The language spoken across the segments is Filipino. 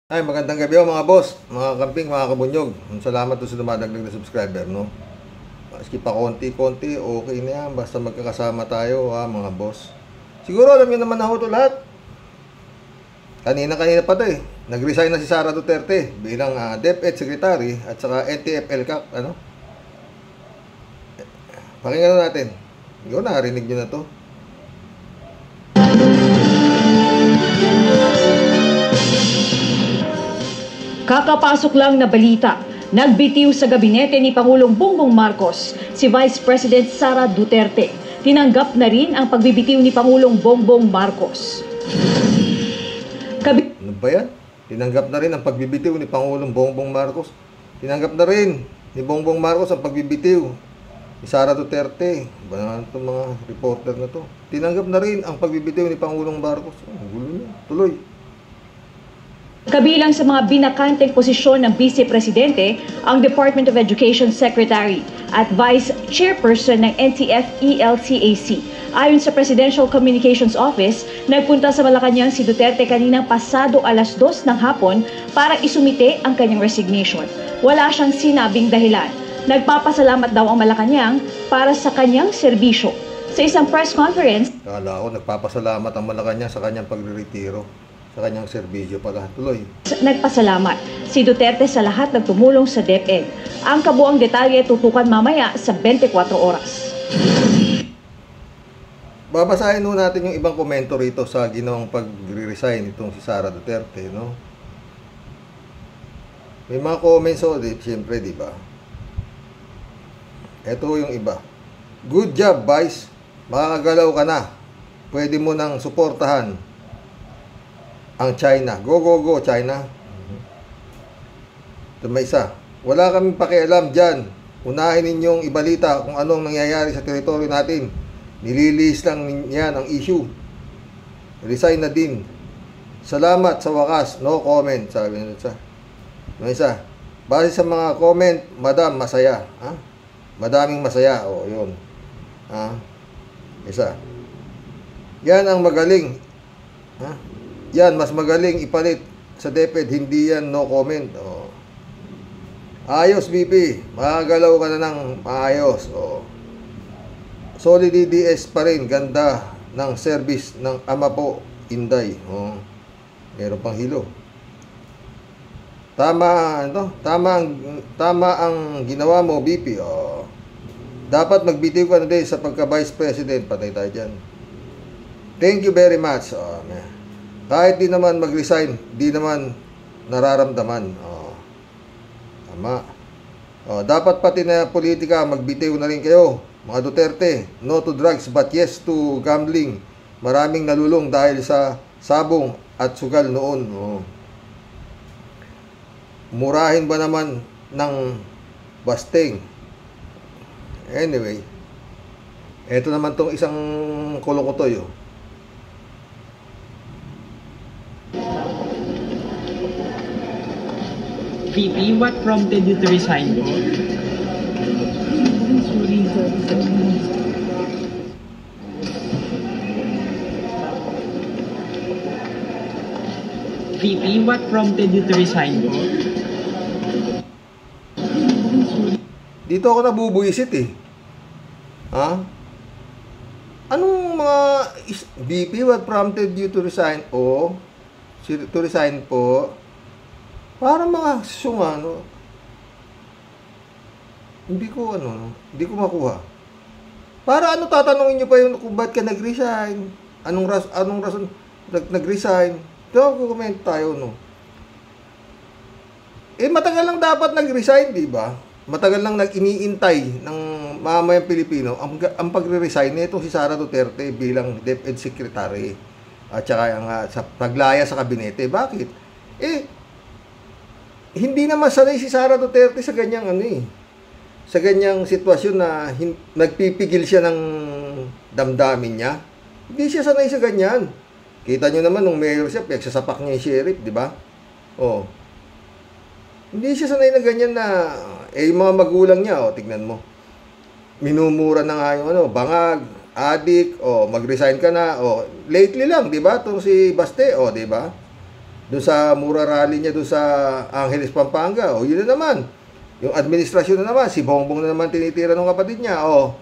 Ay, magandang gabi mga boss, mga kamping, mga kabunyog. Salamat doon sa dumadagdag na subscriber, no? Maski pa konti-konti, okay na yan. Basta magkakasama tayo, ha, mga boss. Siguro alam niyo naman ako ito lahat. Kanina pa ito eh. Nag-resign na si Sara Duterte bilang DepEd Secretary at saka NTF-ELCAC, ano? Pakinggan natin. Hindi ko narinig nyo na to. Kakapasok lang na balita, nagbitiw sa gabinete ni Pangulong Bongbong Marcos si Vice President Sara Duterte. Tinanggap na rin ang pagbibitiw ni Pangulong Bongbong Marcos. Ano ba yan? Tinanggap na rin ang pagbibitiw ni Pangulong Bongbong Marcos. Tinanggap na rin ni Bongbong Marcos ang pagbibitiw ni Sara Duterte. Ba naman itong mga reporter na to? Tinanggap na rin ang pagbibitiw ni Pangulong Marcos. Gulo na. Tuloy. Kabilang sa mga binakanteng posisyon ng Vice Presidente ang Department of Education Secretary at Vice Chairperson ng NTF-ELCAC. Ayon sa Presidential Communications Office, nagpunta sa Malacanang si Duterte kaninang pasado alas 2 ng hapon para isumite ang kanyang resignation. Wala siyang sinabing dahilan. Nagpapasalamat daw ang Malacanang para sa kanyang serbisyo. Sa isang press conference, Kala ko nagpapasalamat ang Malacanang sa kanyang pagre-retiro, sa kanyang serbisyo pala. Tuloy. Nagpasalamat si Duterte sa lahat ng tumulong sa DepEd. Ang kabuang detalye tutukan mamaya sa 24 oras. Babasahin nun natin yung ibang komento rito sa ginawang pag-resign itong si Sara Duterte, no? May mga comments siyempre, di ba? Ito yung iba. Good job, Vice. Makakagalaw ka na. Pwede mo nang suportahan ang China. Go, go, go, China. Ito may isa. Wala kaming pakialam dyan. Unahin ninyong ibalita kung anong nangyayari sa teritoryo natin. Nililis lang yan ang issue. Resign na din. Salamat sa wakas. No comment. Sabi nila isa. May isa. Base sa mga comment, Madam, masaya. Ha? Madaming masaya. O, yun. Ha? Isa. Yan ang magaling. Ha? Yan, mas magaling ipalit sa DepEd, hindi yan no comment. Oh. Ayos, BP. Makagalaw ka na ng maayos. Oh. Solid DDS pa rin. Ganda ng service ng ama po, Inday. Oh. Meron pang hilo. Tama ang ginawa mo, BP. Oh. Dapat magbitiw ka na din sa pagka-Vice President. Patay tayo dyan. Thank you very much. Oh, man. Kahit di naman mag-resign, di naman nararamdaman. Oh. Tama. Oh, dapat pati na politika, magbitiw na rin kayo. Mga Duterte, no to drugs but yes to gambling. Maraming nalulong dahil sa sabong at sugal noon. Oh. Murahin ba naman ng basteng? Anyway, eto naman tong isang kolokotoy. Oh. VP, what prompted you to resign? VP, what prompted you to resign? Dito ako nabubuisit eh. Ha? Anong mga VP, what prompted you to resign? O, to resign po. Para mga sungano. Hindi ko makuha. Para ano tatanungin niyo pa yun kung ba't ka nag-resign? Anong rason nag-resign? Ito ako comment tayo, no. Eh matagal lang dapat nag-resign, di ba? Matagal lang nag-iniintay ng mamamayang Pilipino ang pagre-resign nito si Sara Duterte bilang DepEd Secretary at saka ang sa paglaya sa kabinete. Bakit? Hindi naman sanay si Sara Duterte sa ganyang sa ganyang sitwasyon na nagpipigil siya ng damdamin niya. Hindi siya sanay sa ganyan. Kita nyo naman nung mayor siya, pagsasapak niya yung sheriff, di ba? Oh. Hindi siya sanay na ganyan na yung mga magulang niya, tignan mo. Minumura na nga yung bangag, adik, mag-resign ka na, lately lang, di ba? Itong si Baste, di ba? doon sa Mura Rally niya doon sa Angeles, Pampanga. O, yun na naman. Yung administrasyon na naman, si Bongbong na naman tinitira ng kapatid niya. O,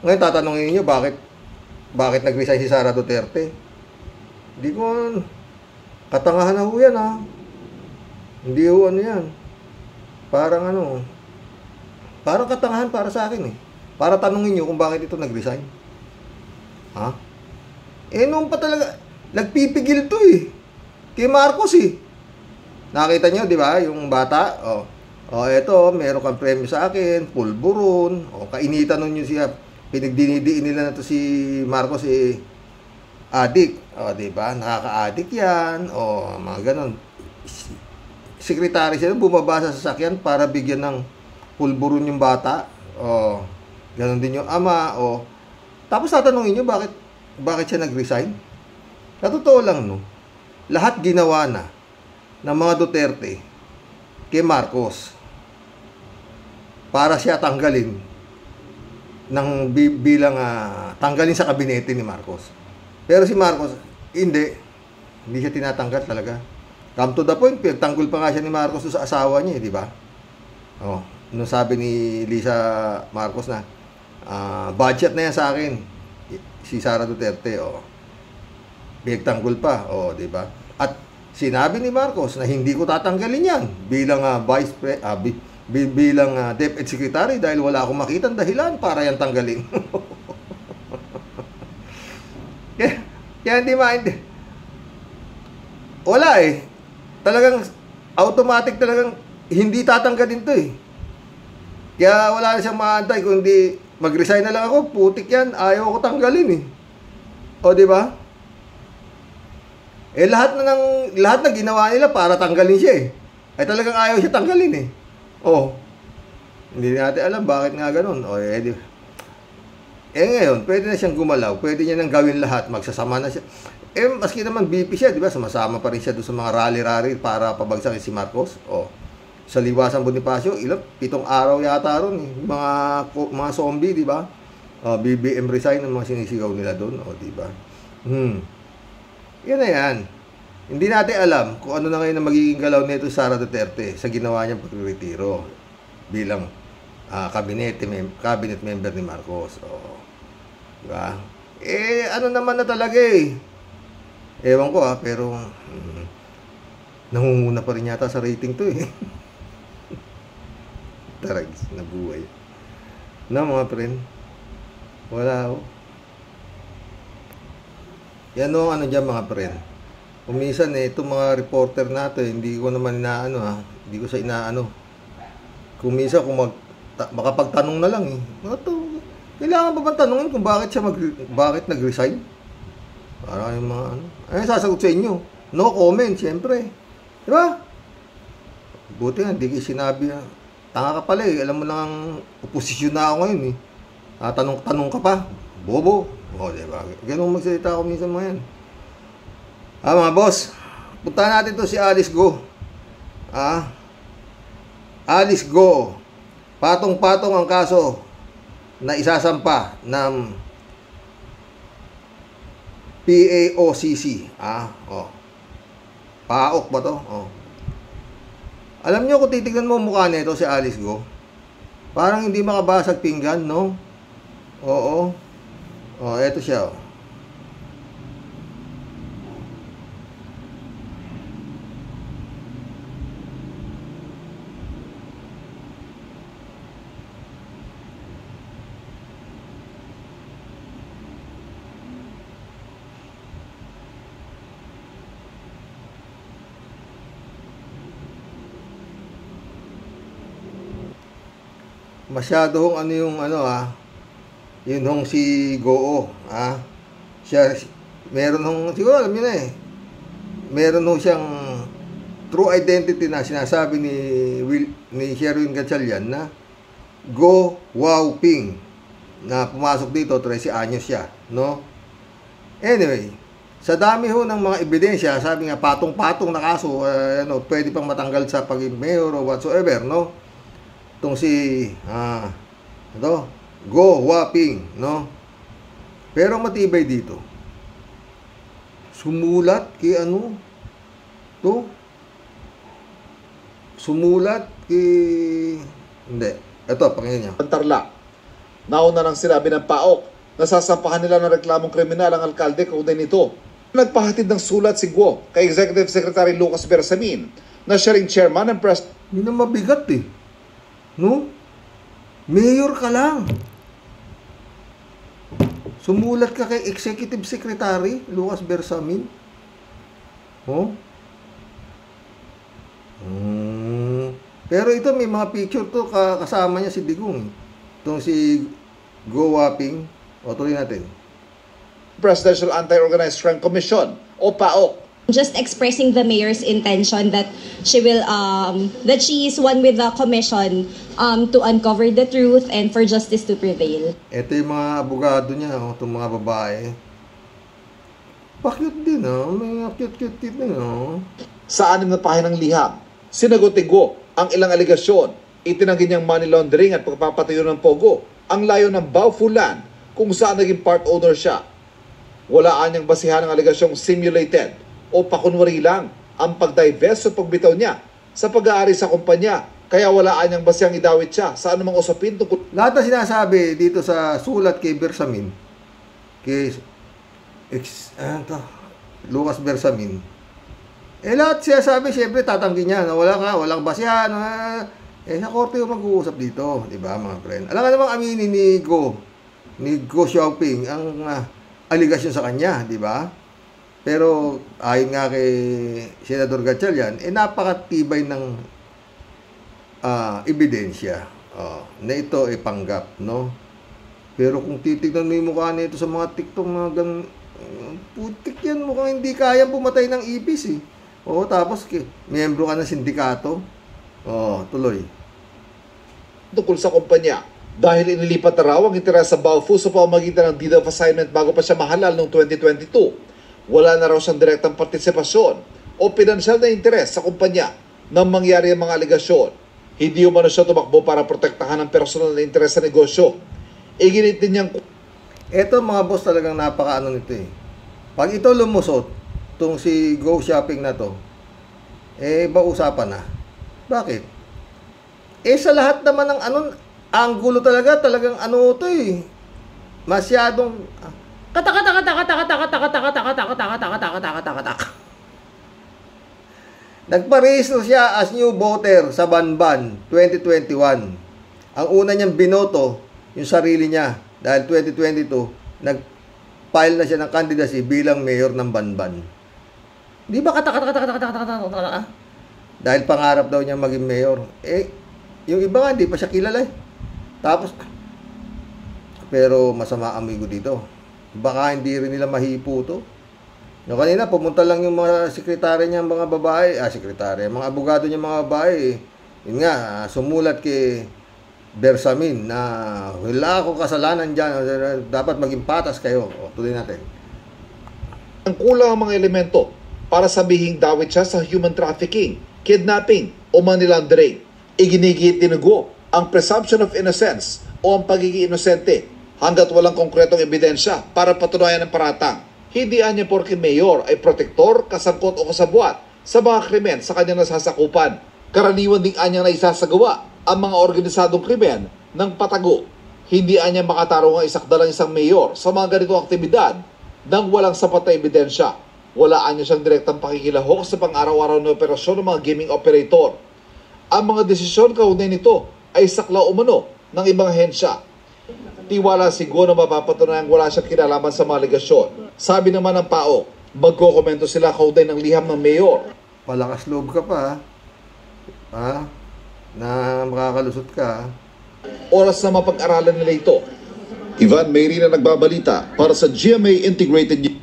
ngayon tatanungin niyo bakit nag-resign si Sara Duterte? Hindi ko, katangahan na ho yan, ha. Hindi ho ano yan. Parang katangahan para sa akin, eh. Para tanungin niyo kung bakit ito nag-resign. Ha? Noon pa talaga, nagpipigil to, eh. Kay Marcos, eh. Nakita niyo, di ba, yung bata? Eto, meron kang premyo sa akin, pulburon, kainitan nun yun siya. Pinagdinidiin nila na to si Marcos, eh, adik. Di ba? Nakaka-adik yan. Mga ganon. Sekretary siya, bumaba sa sasakyan para bigyan ng pulburon yung bata. Ganon din yung ama. Tapos tatanungin nyo, bakit siya nag-resign? Sa totoo lang, no? Lahat ginawa na ng mga Duterte kay Marcos para siya tanggalin bilang tanggalin sa kabinete ni Marcos. Pero si Marcos, hindi siya tinatanggal talaga. Come to the point, pinagtanggol pa nga siya ni Marcos sa asawa niya, di ba? Nung sabi ni Lisa Marcos na, budget na yan sa akin, si Sara Duterte, pinagtanggol pa, di ba? At sinabi ni Marcos na hindi ko tatanggalin yan bilang bilang DepEd Secretary dahil wala akong makitang dahilan para yan tanggalin. Kaya hindi wala, eh. Talagang automatic talagang hindi tatanggalin to, eh. Kaya wala na siyang maantay, kundi mag-resign na lang ako, putik yan, ayaw ko tanggalin, eh. Di ba? Lahat na ginawa nila para tanggalin siya, eh. Ay talagang ayaw siya tanggalin, eh. Hindi natin alam bakit nga ganun. Ngayon, pwede na siyang gumalaw, pwede niya nang gawin lahat, magsasama na siya. Maski naman BP siya, di ba? Sumasama pa rin siya doon sa mga rally-rally para pabagsakin si Marcos. Sa Liwasan Bonifacio, 7 araw yata ron, eh. Mga zombie, di ba? BBM resign ang mga sinisigaw nila doon, di ba? Yan na yan. Hindi natin alam kung ano na ngayon ang magiging galaw nito Sara Duterte sa ginawa niyang pagre-retiro bilang cabinet member ni Marcos. Diba? Ano naman na talaga, eh. Ewan ko, pero nangunguna pa rin yata sa rating to, eh. Taragis, nabuhay. Mga friend. Wala, Yan ano dyan, mga friend. Kumisan, itong mga reporter nato, hindi ko naman hindi ko sa inaano. Kumisan, kung makapagtanong na lang, eh. Kailangan ba bang tanungin kung bakit nag-resign? Parang yung mga sasagot sa inyo. No comment, siyempre. Diba? Buti nga, hindi kayo sinabi na, tanga ka pala, eh. Alam mo lang ang oposisyon na ako ngayon, eh. Tanong ka pa. Bobo. Diba? Ganun magsalita ako minsan mga yan. Mga boss, punta natin to si Alice Go. Alice Go. Patong-patong ang kaso na isasampa ng PAOCC. Paok ba to? Alam nyo, kung titignan mo mukha nito si Alice Go, parang hindi makabasag pinggan, no? Eto siya, masyadong yun hong si Goo, siya, meron hong, siguro alam niyo na, eh, meron hong siyang true identity na sinasabi ni Sherwin Gatchalian na Go Wow Ping, na pumasok dito 13 anyos siya, no? Anyway, sa dami ho ng mga ebidensya, sabi nga patong-patong na kaso, pwede pang matanggal sa pagiging mayor o whatsoever, no? Itong si Go Waping, no? Pero matibay dito, sumulat kay To, sumulat hindi. Ito, pakinggan niyo. Tarlac. Nauna nang sinabi ng PAOK na sasampahan nila ng reklamong kriminal ang alkalde kaugnay nito. Nagpahatid ng sulat si Guo kay Executive Secretary Lucas Bersamin na siya ring chairman ng press. Hindi na mabigat eh. No? Mayor ka lang. Sumulat ka kay Executive Secretary Lucas Bersamin. Oh? Pero ito may mga picture to kasama niya si Digong. Itong si Go Waping. O tuloy natin. Presidential Anti-Organized Crime Commission o PAOK. Just expressing the mayor's intention that she will that she is one with the commission to uncover the truth and for justice to prevail. Ito yung mga abogado niya, itong mga babae. Pa-cute din, may cute din, Sa 6 na pahinang liham, sinagot ni Guo ang ilang aligasyon. Itinanggi niyang money laundering at pagpapatayo ng Pogo ang layo ng Baofu Land kung saan naging part owner siya. Wala anyang basihan ng aligasyong simulated o pakunwari lang ang pag-divest o pagbitaw niya sa pag-aari sa kumpanya, kaya wala anyang basihang idawit siya sa anumang usapin tungkol. Lahat na sinasabi dito sa sulat kay Bersamin, kay Lucas Bersamin, lahat siya sabi, syempre tatanggi niya na walang basihan. Sa korte yung mag-uusap dito, di ba mga friend? Alam nga namang aminin ni Go Xiaoping ang aligasyon sa kanya, di ba? Pero ayon nga kay Senador Gatchalian, napakatibay ng ebidensya na ito ay panggap, no? Pero kung titignan mo yung mukha nito sa mga TikTok, mga putik yan, mukhang hindi kayang pumatay ng ipis eh. Tapos miyembro ka ng sindikato. Tuloy. Tungkol sa kumpanya, dahil inilipat na raw ang interes sa Baofu sa pamamagitan ng deed of assignment bago pa siya mahalal noong 2022. Wala na raw siyang direktang partisipasyon o pinansyal na interes sa kumpanya nang mangyari ang mga aligasyon. Hindi umano siya tumakbo para protektahan ang personal na interes sa negosyo. Iginit din niyang... Ito mga boss talagang napakaano nito eh. Pag ito lumusot, itong si Go Shopping na to, usapan na. Bakit? Sa lahat naman ng anggulo talagang to eh. Masyadong nagparehistro siya as new voter sa Banban 2021. Ang una niyang binoto yung sarili niya dahil 2022 nag-file na siya ng candidacy bilang mayor ng Banban. Di ba dahil pangarap daw niya maging mayor. Yung iba nga, di pa siya kilala eh. Tapos, pero masama amigo dito. Baka hindi rin nila mahipo to. Yung kanina, pumunta lang yung mga sekretary niya, mga babae, mga abogado niya, mga babae. Yun nga, sumulat kay Bersamin na wala akong kasalanan dyan, dapat maging patas kayo. Tuloy natin. Ang kulang ang mga elemento para sabihing dawit siya sa human trafficking, kidnapping o money laundering. Iginigit din ang presumption of innocence o ang pagiging inosente hanggat walang konkretong ebidensya para patunayan ang paratang. Hindi anya porke mayor ay protektor, kasangkot o kasabwat sa mga krimen sa kanyang nasasakupan. Karaniwan ding anyang naisasagawa ang mga organisadong krimen ng patago. Hindi anya makatarong ang isakdalang isang mayor sa mga ganitong aktibidad nang walang sapat na ebidensya. Wala anya siyang direktang pakikilahok sa pang-araw-araw na operasyon ng mga gaming operator. Ang mga desisyon kaugnay nito ay saklaw umano ng ibang ahensya. Tiwala siguro na mapapatunayang wala siyang kinalaman sa mga aligasyon. Sabi naman ng PAOK, magkokomento sila kaugnay ng liham ng mayor. Palakas loob ka pa, na makakalusot ka. Oras na mapag-aralan nila ito. Ivan Mayri na nagbabalita para sa GMA Integrated News.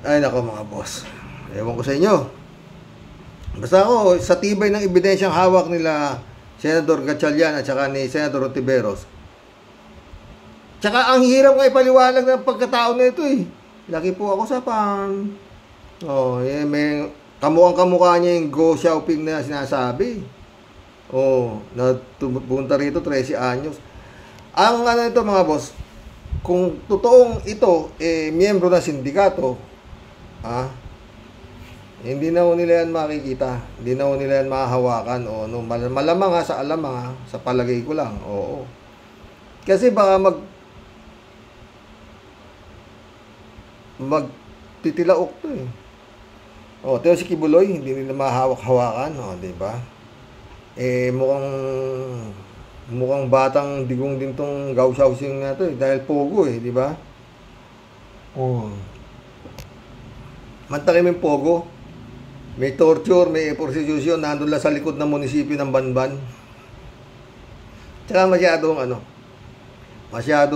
Ay nako mga boss, ewan ko sa inyo. Basta ako, sa tibay ng ebidensyang hawak nila Senador Gatchalian at saka ni Senador Ontiveros, tsaka ang hirap nga ipaliwanag ng pagkatao na ito eh. Laki po ako sa pan. May kamukhang-kamukha niya yung Go Xiaoping na sinasabi. Na pumunta rito 13 anyos. Ang ito mga boss, kung totoong ito miyembro ng sindikato, Hindi na ho nila yan makikita. Hindi na ho nila yan mahahawakan. O, no, malamang ha, sa alamang ha, sa palagay ko lang. Oo. Kasi baka magtitilaok to eh. O, tayo si Kibuloy, hindi nila mahawak-hawakan. O, diba? Eh, mukhang batang digong din tong Gaussiausing na to eh. Dahil pogo eh, diba? O. Mantakin mo yung pogo. May torture, may prostitution, nandun lang sa likod ng munisipyo ng Banban. Tsaka masyado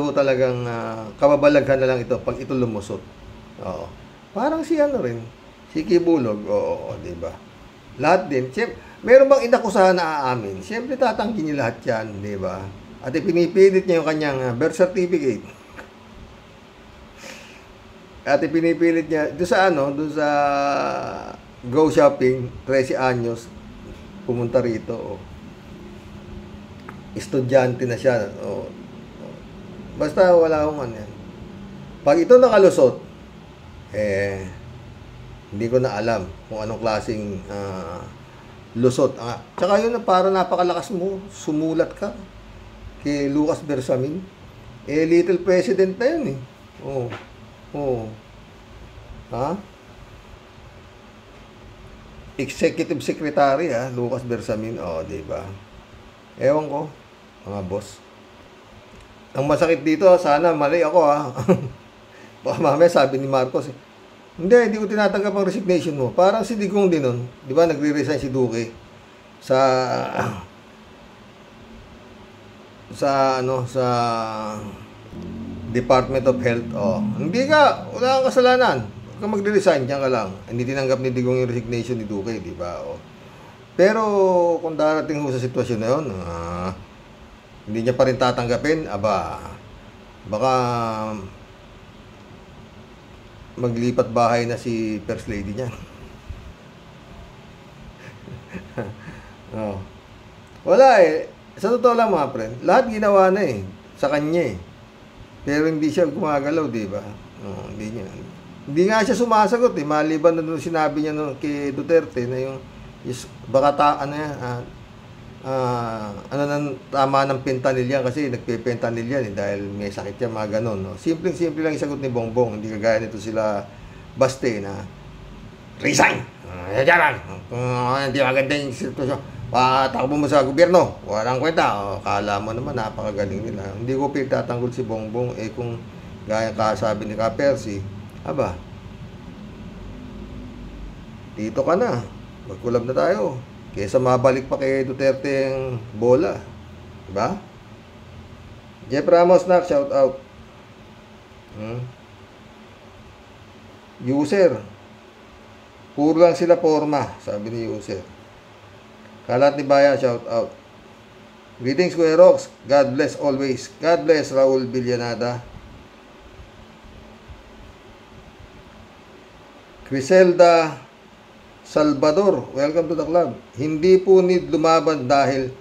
talagang kababalaghan na lang ito pag ito lumusot. Oo. Parang si si Kibulog, oo, diba? Lahat din. Meron bang inakusahan na aamin? Siyempre tatangkin niya lahat yan, diba? At ipinipilit niya yung kanyang birth certificate. At ipinipilit niya, doon sa Go Shopping, 13 anyos, pumunta rito. Oh. Estudyante na siya. Oh. Basta wala akong yan. Pag ito nakalusot, hindi ko na alam kung anong klaseng lusot. Tsaka yun, para napakalakas mo, sumulat ka kay Lucas Bersamin. Little president na yun eh. Oo. Ha? Executive Secretary Lucas Bersamin, diba? Ewan ko, mga boss. Ang masakit dito, sana mali ako Baka mamaya sabi ni Marcos hindi ko tinatanggap ang resignation mo. Parang si Digong din nun, di ba, nagre-resign si Duque sa Department of Health. Hindi wala kang kasalanan. Kung magre-resign, diyan ka lang. Hindi tinanggap ni Digong yung resignation ni Duque, di ba? Pero kung darating ho sa sitwasyon na yun, hindi niya pa rin tatanggapin, baka maglipat bahay na si First Lady niya. Wala sa totoo lang mga friend, lahat ginawa na sa kanya pero hindi siya gumagalaw, di ba? Hindi nga siya sumasagot maliban na doon sinabi niya kay Duterte na yung baka tama ng fentanyl yan kasi nagpe-fentanyl yan dahil may sakit yan, mga ganon. Simpleng-simple lang yung sagot ni Bongbong. Hindi kagaya nito sila Baste na resign! Hindi maganda yung sitwasyon. Patakbo mo sa gobyerno, walang kwenta. Kala mo naman, napakagaling nila. Hindi ko pinagtatanggol si Bongbong. Kung gaya kasabi ni Ka-Percy, dito ka na. Magkulab na tayo. Kesa mabalik pa kay Duterte ang bola. Diba? Jeff Ramos na, shout out. User. Puro lang sila forma, sabi ni User. Kalat ni Baya, shout out. Greetings, Kuya Rox. God bless always. God bless, Raul Villanada. Criselda Salvador, welcome to the club. Hindi po need lumaban dahil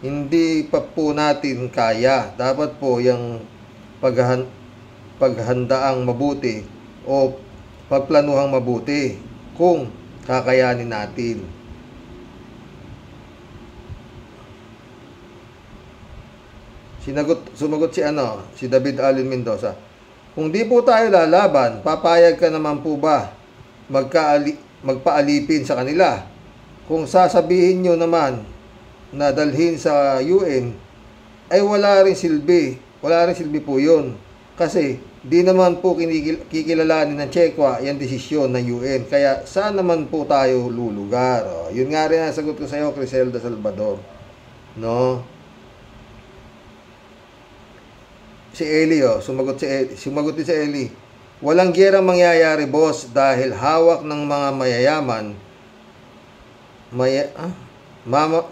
hindi pa po natin kaya. Dapat po yung paghandaang mabuti o pagplanuhang mabuti kung kakayanin natin. Sumagot si David Allen Mendoza. Kung di po tayo lalaban, papayag ka naman po ba magpaalipin sa kanila? Kung sasabihin nyo naman na dalhin sa UN, ay wala rin silbi po yun. Kasi di naman po kikilalanin ng Chekwa yung desisyon ng UN. Kaya saan naman po tayo lulugar? Yun nga rin ang sagot ko sa iyo, Criselda Salvador. No? Si Eli, sumagot din si Eli. Walang gyerang mangyayari, boss, dahil hawak ng mga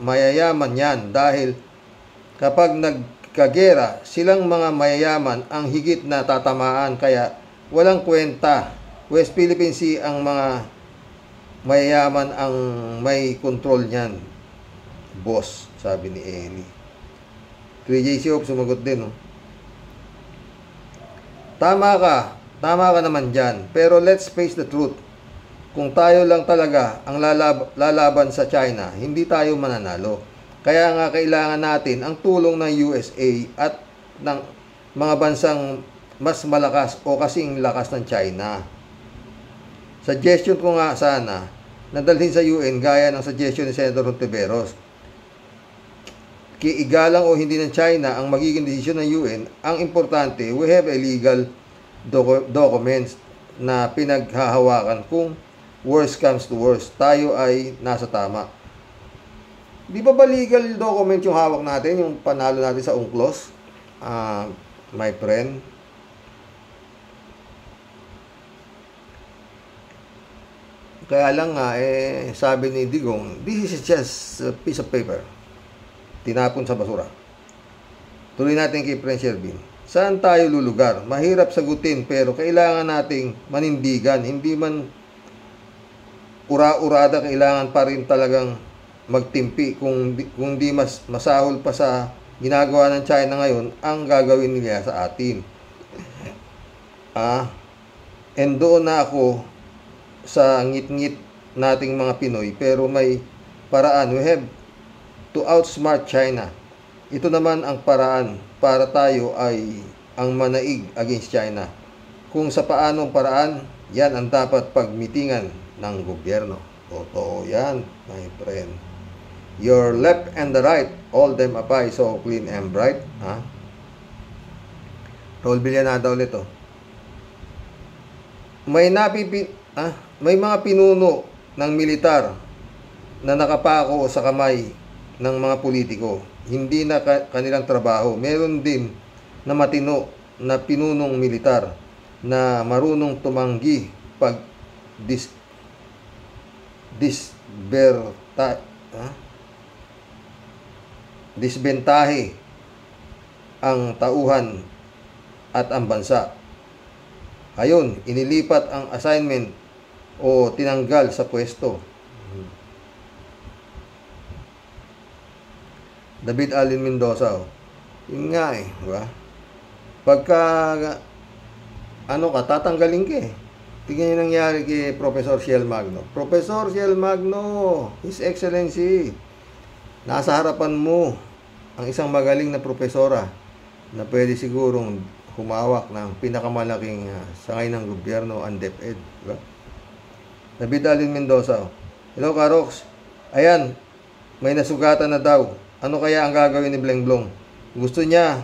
mayayaman yan. Dahil kapag nagkagera, silang mga mayayaman ang higit na tatamaan. Kaya walang kwenta. West Philippine Sea ang mga mayayaman ang may control niyan, boss, sabi ni Eli. 3JC Hope sumagot din. Tama ka naman dyan. Pero let's face the truth. Kung tayo lang talaga ang lalaban sa China, hindi tayo mananalo. Kaya nga kailangan natin ang tulong ng USA at ng mga bansang mas malakas o kasing lakas ng China. Suggestion ko nga sana na dalhin sa UN gaya ng suggestion ni Senator Hontiveros. Kiigalang o hindi ng China ang magiging desisyon ng UN, ang importante, we have a legal documents na pinaghahawakan kung worst comes to worst, tayo ay nasa tama. Di ba legal document yung hawak natin, yung panalo natin sa UNCLOS? My friend. Kaya lang nga, sabi ni Digong, this is just a piece of paper. Tinapon sa basura. Tuloy natin kay Prince Shervin. Saan tayo lulugar? Mahirap sagutin pero kailangan nating manindigan. Hindi man ura-urada, kailangan pa rin talagang magtimpi kung di mas masahol pa sa ginagawa ng China ngayon ang gagawin nila sa atin. And doon na ako sa ngit-ngit nating mga Pinoy, pero may paraan. We have to outsmart China. Ito naman ang paraan para tayo ay ang manaig against China. Kung sa paanong paraan, yan ang dapat pagmitingan ng gobyerno. Totoo yan, my friend. Your left and the right, all them apay, so clean and bright. Raul Villanada ulit, oh. May mga pinuno ng militar na nakapako sa kamay ng mga politiko. Hindi na kanilang trabaho. Meron din na matino na pinunong militar na marunong tumanggi pag disbentahe ang tauhan at ang bansa. Ayun, inilipat ang assignment o tinanggal sa pwesto. David Allen Mendoza, yun nga diba? Pagka tatanggalin ka Tingnan yung nangyari kay Professor Ciel Magno. Professor Ciel Magno, His Excellency, nasa harapan mo ang isang magaling na profesora na pwede sigurong humawak ng pinakamalaking sangay ng gobyerno, ang DepEd. Diba? David Allen Mendoza, hello Karox. Ayan, may nasugatan na daw. Ano kaya ang gagawin ni Blenglong? Gusto niya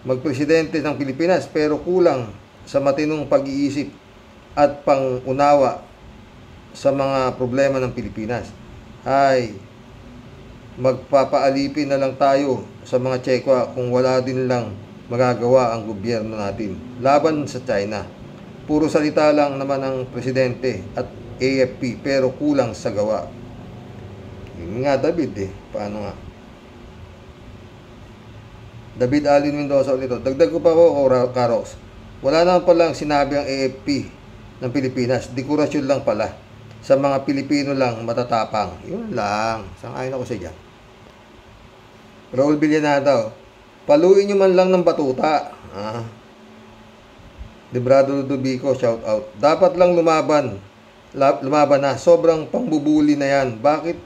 magpresidente ng Pilipinas pero kulang sa matinong pag-iisip at pang-unawa sa mga problema ng Pilipinas. Ay, magpapaalipin na lang tayo sa mga Tsekwa kung wala din lang magagawa ang gobyerno natin laban sa China. Puro salita lang naman ang presidente at AFP pero kulang sa gawa. Yun nga David paano nga? David Allen Mendoza ulit. Dagdag ko pa ko, Karox. Wala naman palang sinabi ang AFP ng Pilipinas. Dekorasyon lang pala. Sa mga Pilipino lang matatapang. Yun lang. Sang-ayon ako sa dyan. Raul Villanada. Paluin nyo man lang ng batuta. Debrado Ludovico, shout out. Dapat lang lumaban na. Sobrang pangbubuli na yan. Bakit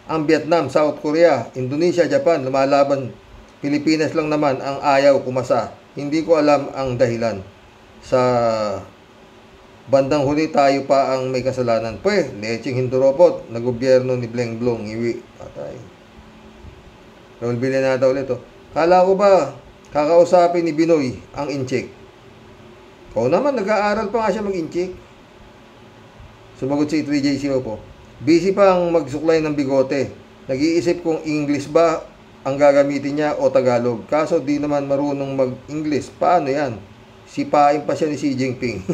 ang Vietnam, South Korea, Indonesia, Japan lumalaban? Pilipinas lang naman ang ayaw kumasa. Hindi ko alam ang dahilan. Sa bandang huli tayo pa ang may kasalanan. Lecheng Hinduropot na gobyerno ni Blenglong iwi. Patay. Raul Villanada ulit. Kala ko ba kakausapin ni Binoy ang incheck? Oo naman, nag-aaral pa nga siya mag-incheck. Sumagot si 3JCO po. Busy pa ang magsuklay ng bigote. Nag-iisip kung English ba ang gagamitin niya o Tagalog. Kaso di naman marunong mag-English. Paano yan? Sipain pa siya ni Xi Jinping.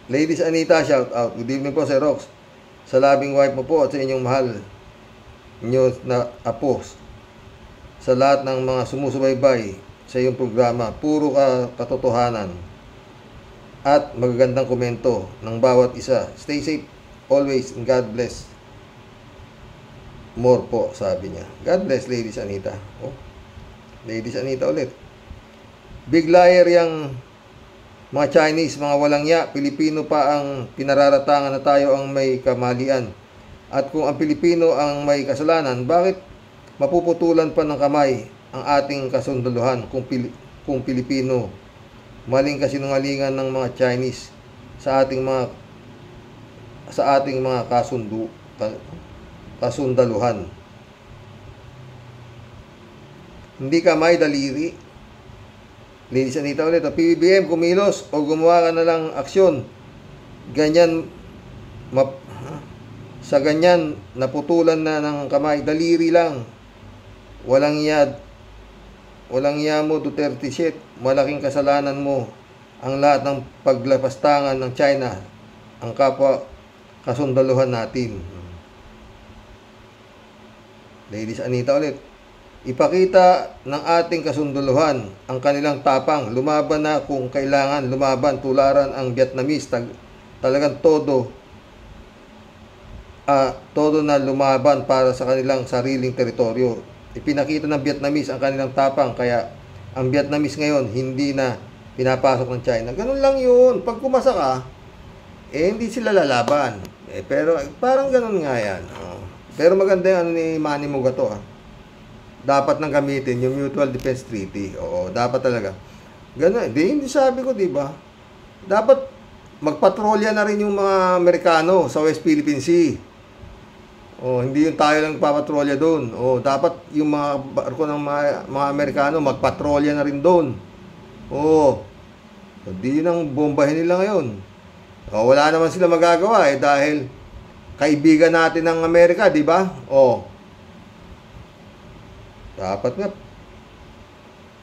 Ladies Anita, shout out. Good evening po, Sir Rox. Sa labing wife mo po at sa inyong mahal nyo na apo. Sa lahat ng mga sumusubaybay sa iyong programa, puro katotohanan at magagandang komento ng bawat isa. Stay safe always and God bless. More po, sabi niya. God bless, Ladies Anita. Ladies Anita ulit. Big liar yung Mga Chinese, mga walang ya, Pilipino pa ang pinararatangan na tayo ang may kamalian. At kung ang Pilipino ang may kasalanan, bakit mapuputulan pa ng kamay ang ating kasunduluhan kung Pilipino? Maling kasinungalingan ng mga Chinese sa ating mga kasundaluhan. Hindi kamay, daliri. Ladies Anita ulit, PBBM, kumilos o gumawa ka na lang aksyon. Sa ganyan, naputulan na ng kamay, daliri lang. Walang iya mo, Duterte shit. Malaking kasalanan mo ang lahat ng paglapastangan ng China, ang kapwa kasundaluhan natin. Ladies Anita ulit, ipakita ng ating kasunduluhan ang kanilang tapang. Lumaban na kung kailangan lumaban. Tularan ang Vietnamese. Talagang todo na lumaban para sa kanilang sariling teritoryo. Ipinakita ng Vietnamese ang kanilang tapang. Kaya ang Vietnamese ngayon hindi na pinapasok ng China. Ganun lang yun. Pag kumasa ka, hindi sila lalaban. Pero parang ganun nga yan. Pero maganda yung ni Manny Mugato. Dapat nang gamitin yung Mutual Defense Treaty. Oo, dapat talaga. Ganun. Hindi sabi ko, di ba? Dapat magpatrolya na rin yung mga Amerikano sa West Philippine Sea. Hindi yung tayo lang papatrolya doon. Dapat yung mga barko ng mga Amerikano magpatrolya na rin doon. Hindi yun ang bombahin nila ngayon. Wala naman sila magagawa dahil kaibigan natin ng Amerika, di ba? Dapat nga,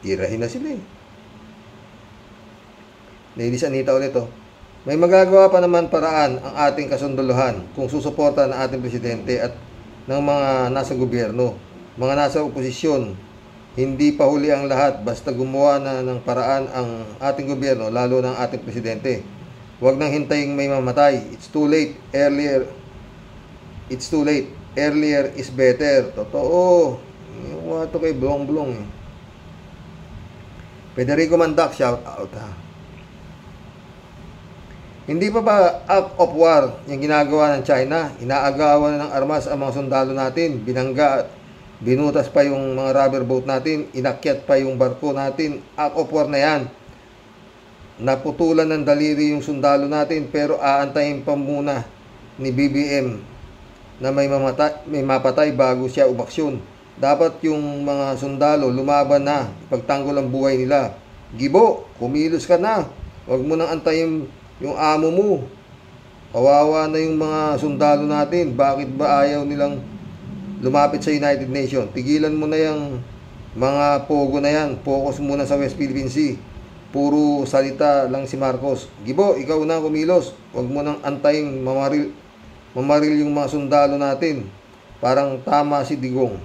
tirahin na sila Ladies Anita ulit May magagawa pa naman paraan ang ating kasunduluhan kung susuporta ng ating presidente at ng mga nasa gobyerno, mga nasa oposisyon. Hindi pa huli ang lahat, basta gumawa na ng paraan ang ating gobyerno, lalo ng ating presidente. Huwag nang hintayin may mamatay. It's too late. Earlier is better. Totoo. Yung mga ito kay Bulong-Bulong Federico Mandak, shout out Hindi pa ba act of war yung ginagawa ng China? Inaagawan ng armas ang mga sundalo natin. Binangga at binutas pa yung mga rubber boat natin. Inakyat pa yung barko natin. Act of war na yan. Naputulan ng daliri yung sundalo natin, pero aantayin pa muna ni BBM na may mapatay bago siya umaksyon. Dapat yung mga sundalo lumaban na, ipagtanggol ang buhay nila. Gibo, kumilos ka na. Huwag mo nang antayin yung amo mo. Kawawa na yung mga sundalo natin. Bakit ba ayaw nilang lumapit sa United Nations? Tigilan mo na yung mga pogo na yan. Focus muna sa West Philippine Sea. Puro salita lang si Marcos. Gibo, ikaw na kumilos. Huwag mo nang antayin mamaril yung mga sundalo natin. Parang tama si Digong.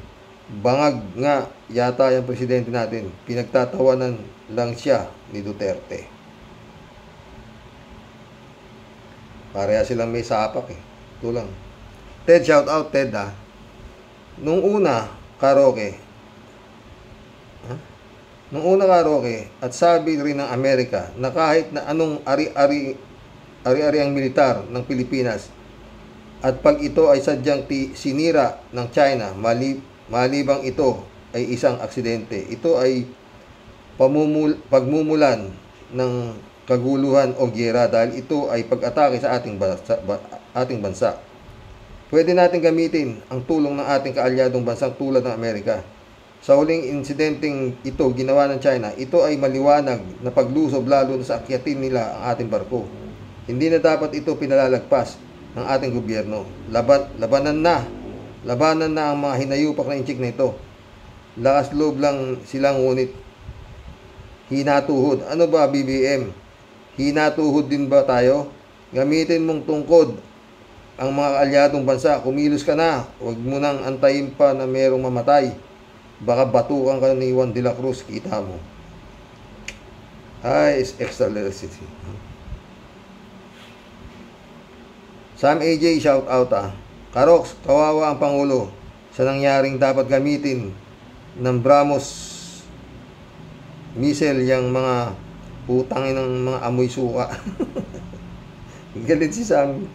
Bangag nga yata yung presidente natin. Pinagtatawanan lang siya ni Duterte. Pareha silang may sapak Ito lang. Ted, shout out Ted Nung una, karaoke. At sabi rin ng Amerika na kahit na anong ari-ari ang militar ng Pilipinas at pag ito ay sadyang sinira ng China, malibang ito ay isang aksidente. Ito ay pagmumulan ng kaguluhan o giyera dahil ito ay pag-atake sa ating bansa. Pwede natin gamitin ang tulong ng ating kaalyadong bansang tulad ng Amerika. Sa huling insidenteng ito ginawa ng China, ito ay maliwanag na paglusob lalo na sa akyatin nila ang ating barko. Hindi na dapat ito pinalalagpas ng ating gobyerno. Labanan na ang mga hinayupak na inchik na ito. Lakas loob lang silang ngunit hinatuhod. Ano ba BBM? Hinatuhod din ba tayo? Gamitin mong tungkod ang mga kaalyadong bansa. Kumilos ka na. Huwag mo nang antayin pa na merong mamatay. Baka batukan ka ni Juan de la Cruz. Kita mo. Is extra literacy. Sam AJ, shout out Karox, kawawa ang Pangulo sa nangyaring dapat gamitin ng BrahMos missile yung mga Putang ng mga amoy suka. Galit si Sam.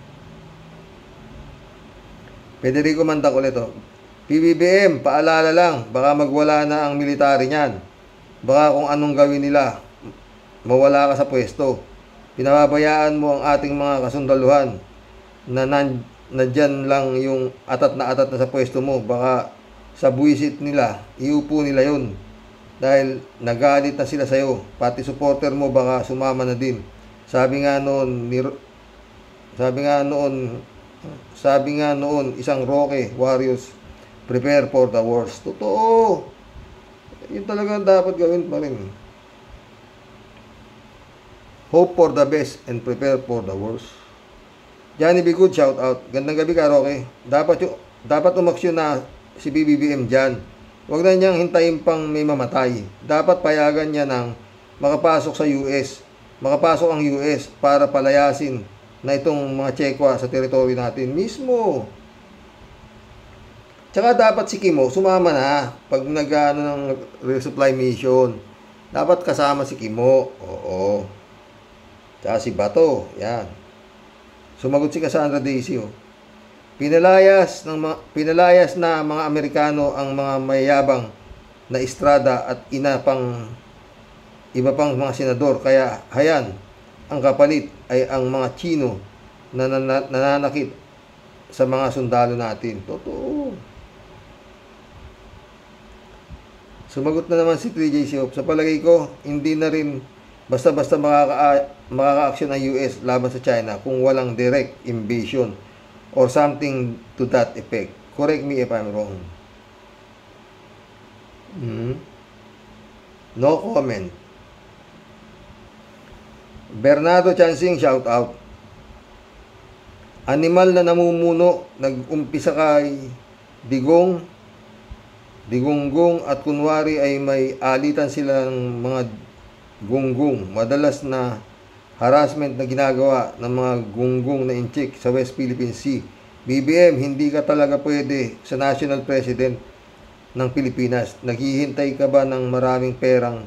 Federico Mandac ulit to. PBBM, paalala lang, baka magwala na ang military niyan. Baka kung anong gawin nila, mawala ka sa pwesto. Pinababayaan mo ang ating mga kasundaluhan na dyan lang yung atat na sa pwesto mo. Baka sa buwisit nila, iupo nila yun. Dahil nagalit na sila sa'yo. Pati supporter mo baka sumama na din. Sabi nga noon, isang Roque Warriors, prepare for the worst. Totoo. Yun talaga dapat gawin pa rin. Hope for the best and prepare for the worst. Johnny B. Good, shout out. Gandang gabi ka, Roque. Dapat umaksyon na si BBBM dyan. Huwag na niyang hintayin pang may mamatay. Dapat payagan niya ng makapasok sa US. Makapasok ang US para palayasin na itong mga Tsekwa sa teritoryo natin mismo. Tsaka dapat si Kimo sumama na pag nag-ano ng resupply mission. Dapat kasama si Kimo. Oo. Tsaka si Bato. Yan. Sumagot si Cassandra Daisy. Oh. Pinalayas na mga Amerikano ang mga mayabang na Estrada at iba pang mga senador. Kaya hayan, ang kapalit ay ang mga Chino na nananakit sa mga sundalo natin. Totoo. Sumagot na naman si 3J Siop. Sa palagay ko, hindi na rin basta-basta makaka-action ang US laban sa China kung walang direct invasion or something to that effect. Correct me if I'm wrong. No comment. Bernardo Chansing, shout out. Animal na namumuno, nag-umpisa kay Digonggong at kunwari ay may alitan sila ng mga gunggong. Madalas na harassment na ginagawa ng mga gunggong na inchik sa West Philippine Sea. BBM, hindi ka talaga pwede sa national president ng Pilipinas. Naghihintay ka ba ng maraming perang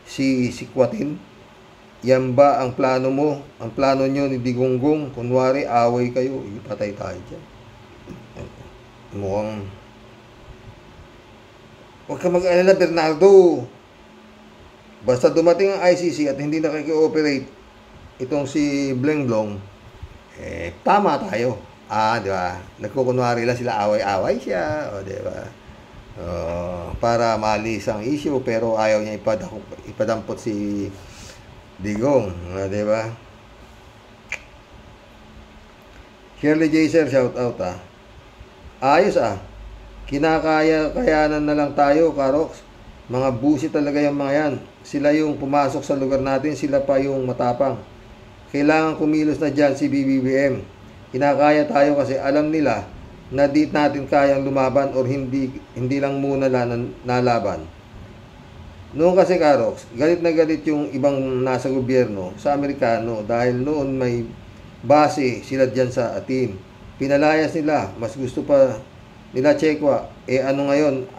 sikwatin? Yan ba ang plano mo? Ang plano nyo ni Digonggong? Kunwari, away kayo. Ipatay tayo dyan. Mukhang... Huwag ka mag-alala, Bernardo. Basta dumating ang ICC at hindi nakiki-operate itong si Blenglong, tama tayo. Di ba? Nagkukunwari lang sila, away-away siya. Di ba? Para maalis ang issue, pero ayaw niya ipadampot si Digong. Di ba? Shirley Jaser, shout out Ayos Kinakayanan na lang tayo, Karox. Mga busi talaga yung mga yan. Sila yung pumasok sa lugar natin, sila pa yung matapang. Kailangan kumilos na dyan si BBBM. Kinakaya tayo kasi alam nila na di natin kayang lumaban or hindi lang muna nalaban. Noon kasi, Karox, galit na galit yung ibang nasa gobyerno sa Amerikano dahil noon may base sila dyan sa atin. Pinalayas nila, mas gusto pa nila Tsekwa, ano ngayon,